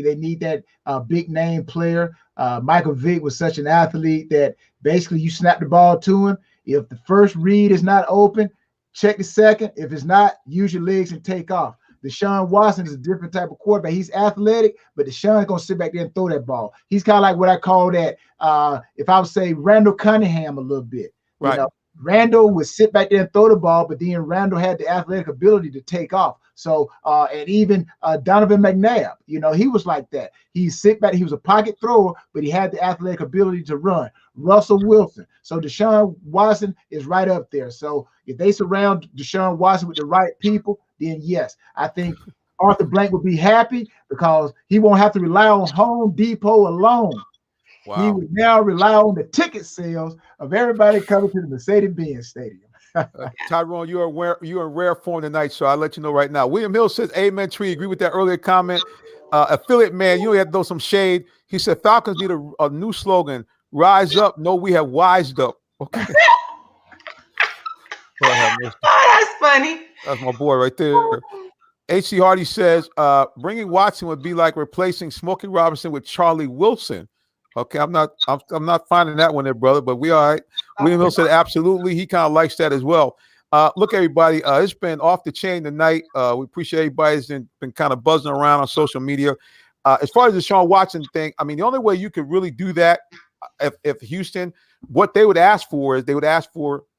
They need that big name player. Michael Vick was such an athlete that basically you snap the ball to him. If the first read is not open, check the second. If it's not, use your legs and take off. Deshaun Watson is a different type of quarterback. He's athletic, but Deshaun's going to sit back there and throw that ball. He's kind of like what I call that, if I would say Randall Cunningham a little bit. Right. You know, Randall would sit back there and throw the ball, but then Randall had the athletic ability to take off. So, and even Donovan McNabb, you know, he was like that. He sit back, he was a pocket thrower, but he had the athletic ability to run. Russell Wilson. So Deshaun Watson is right up there. So if they surround Deshaun Watson with the right people, then yes, I think Arthur Blank would be happy because he won't have to rely on Home Depot alone. Wow. He would now rely on the ticket sales of everybody coming to the Mercedes-Benz Stadium. Tyrone, you're in rare form tonight, so I'll let you know right now. William Hill says, amen, Tree. Agree with that earlier comment. Affiliate man, you have to throw some shade. He said, Falcons need a new slogan. Rise up. No, we have wised up. Okay. Oh, that's funny. That's my boy right there. H.C. Hardy says, bringing Watson would be like replacing Smokey Robinson with Charlie Wilson. Okay, I'm not finding that one there, brother, but we all right. William Hill said absolutely. He kind of likes that as well. Look, everybody, it's been off the chain tonight. We appreciate everybody's been kind of buzzing around on social media. As far as the Deshaun Watson thing, I mean, the only way you could really do that, if Houston, what they would ask for is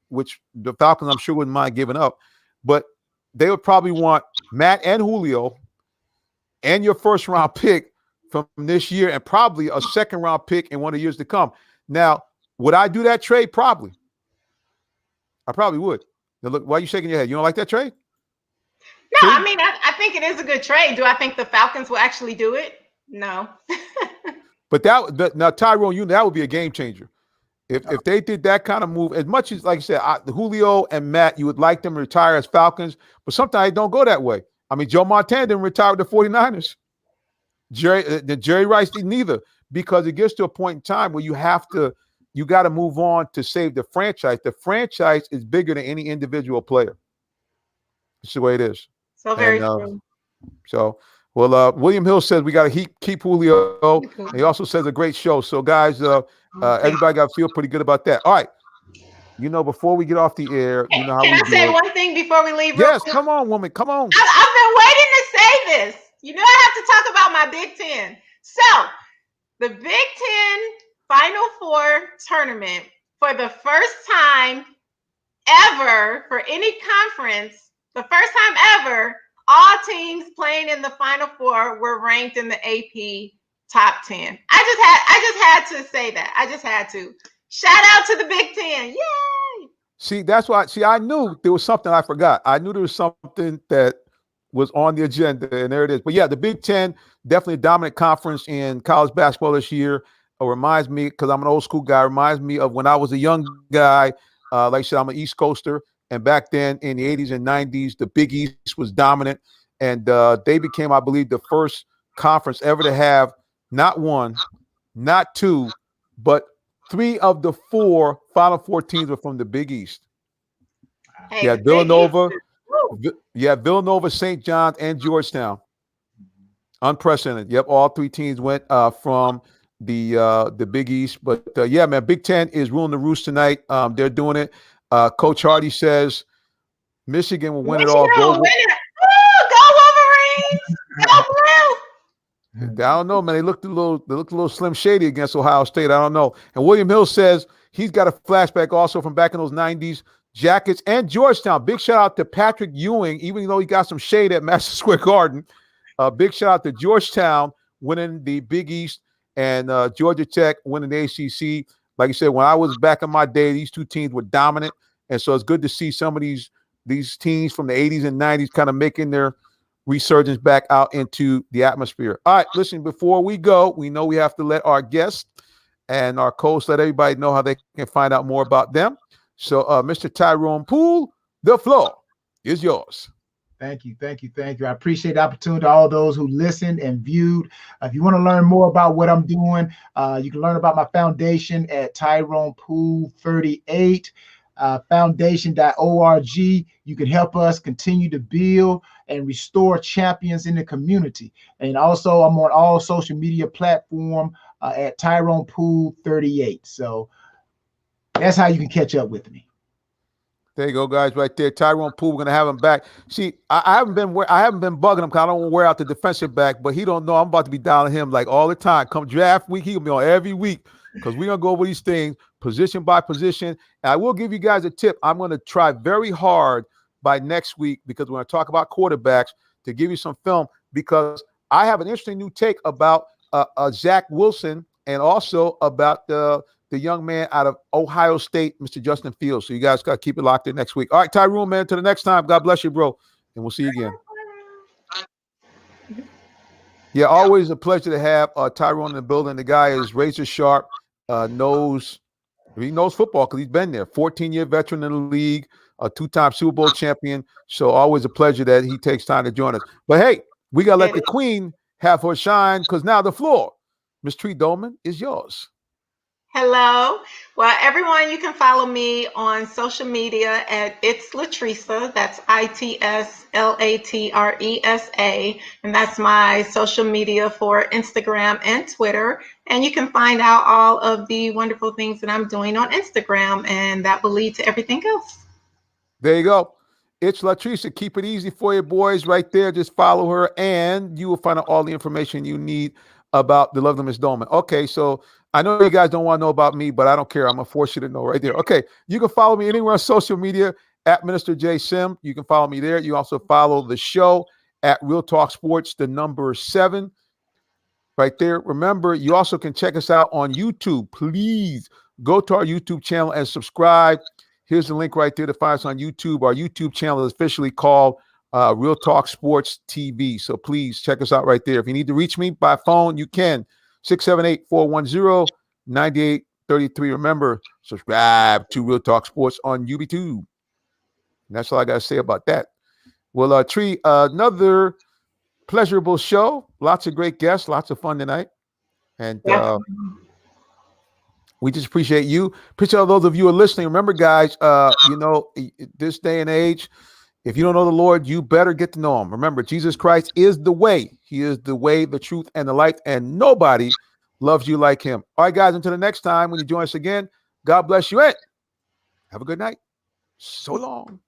which the Falcons I'm sure wouldn't mind giving up, but they would probably want Matt and Julio and your first round pick from this year and probably a second round pick in one of the years to come. Now, would I do that trade? Probably. I probably would. Now, look, why are you shaking your head? You don't like that trade? No, I mean, I think it is a good trade. Do I think the Falcons will actually do it? No. But now, Tyrone, that would be a game changer. If they did that kind of move, as much as, like you said, Julio and Matt, you would like them to retire as Falcons, but sometimes it don't go that way. I mean, Joe Montana didn't retire with the 49ers. Jerry Rice didn't neither, because it gets to a point in time where you got to move on to save the franchise. The franchise is bigger than any individual player. It's the way it is. So very true. So, well, William Hill says we got to keep Julio. He also says a great show. So, guys, everybody got to feel pretty good about that. All right. Before we get off the air, you know how Can we I say one thing before we leave? Yes, come on, woman. Come on. I've been waiting to say this. I have to talk about my Big Ten. So, the Big Ten Final Four tournament, for the first time ever for any conference, the first time ever, all teams playing in the Final Four were ranked in the AP top 10. I just had to say that. I just had to. Shout out to the Big Ten. Yay! See, that's why. See, I knew there was something I forgot. I knew there was something that was on the agenda, and there it is. But yeah, the Big Ten, definitely a dominant conference in college basketball this year. Reminds me, because I'm an old school guy, reminds me of when I was a young guy. Like I said, I'm an East Coaster. And back then in the 80s and 90s, the Big East was dominant. And they became, I believe, the first conference ever to have not one, not two, but 3 of the 4 Final Four teams were from the Big East. Hey, yeah, Villanova, St. John's, and Georgetown. Unprecedented. Yep, all 3 teams went from the Big East. But yeah, man, Big Ten is ruling the roost tonight. They're doing it. Coach Hardy says Michigan will win it all. Go Wolverines! Go Blue! I don't know, man. They looked a little slim shady against Ohio State. I don't know. And William Hill says he's got a flashback also from back in those 90s Jackets and Georgetown. Big shout out to Patrick Ewing, even though he got some shade at Madison Square Garden. Big shout out to Georgetown winning the Big East and Georgia Tech winning the ACC. Like you said, when I was back in my day, these two teams were dominant. And so it's good to see some of these teams from the 80s and 90s kind of making their resurgence back out into the atmosphere. All right, listen, before we go, we know we have to let our guests and our hosts let everybody know how they can find out more about them. So, Mr. Tyrone Poole, the floor is yours. Thank you. I appreciate the opportunity to all those who listened and viewed. If you want to learn more about what I'm doing, you can learn about my foundation at Tyrone Poole 38. Foundation.org. You can help us continue to build and restore champions in the community. And also, I'm on all social media platforms at Tyrone Poole 38. So that's how you can catch up with me. There you go, guys, right there. Tyrone Poole, we're gonna have him back. See, I haven't been bugging him because I don't want to wear out the defensive back, but he don't know I'm about to be dialing him like all the time. Come draft week, he'll be on every week because we're gonna go over these things position by position. And I will give you guys a tip. I'm gonna try very hard by next week because we're gonna talk about quarterbacks to give you some film because I have an interesting new take about Zach Wilson and also about the young man out of Ohio State, Mr. Justin Fields. So you guys got to keep it locked in next week. All right, Tyrone, man, till the next time. God bless you, bro. And we'll see you again. Yeah, always a pleasure to have Tyrone in the building. The guy is razor sharp, knows football because he's been there. 14-year veteran in the league, a 2-time Super Bowl champion. So always a pleasure that he takes time to join us. But, hey, we got to let the queen have her shine because now the floor, Ms. Tree Dolman, is yours. Hello. Well, everyone, you can follow me on social media at It's Latresa. That's ITSLATRESA. And that's my social media for Instagram and Twitter. And you can find out all of the wonderful things that I'm doing on Instagram, and that will lead to everything else. There you go. It's Latresa. Keep it easy for you, boys, right there. Just follow her, and you will find out all the information you need about the lovely Miss Dolman. Okay, so I know you guys don't want to know about me, but I don't care. I'm going to force you to know right there. Okay, you can follow me anywhere on social media at Minister J. Sim. You can follow me there. You also follow the show at Real Talk Sports, the number 7 right there. Remember, you also can check us out on YouTube. Please go to our YouTube channel and subscribe. Here's the link right there to find us on YouTube. Our YouTube channel is officially called Real Talk Sports TV. So please check us out right there. If you need to reach me by phone, you can. 678-410-9833. Remember, subscribe to Real Talk Sports on YouTube. And that's all I got to say about that. Well, Tree, another pleasurable show. Lots of great guests. Lots of fun tonight. And we just appreciate you. Appreciate all those of you who are listening. Remember, guys, this day and age, if you don't know the Lord, you better get to know him. Remember, Jesus Christ is the way. He is the way, the truth, and the light, and nobody loves you like him. All right, guys, until the next time when you join us again, God bless you and have a good night. So long.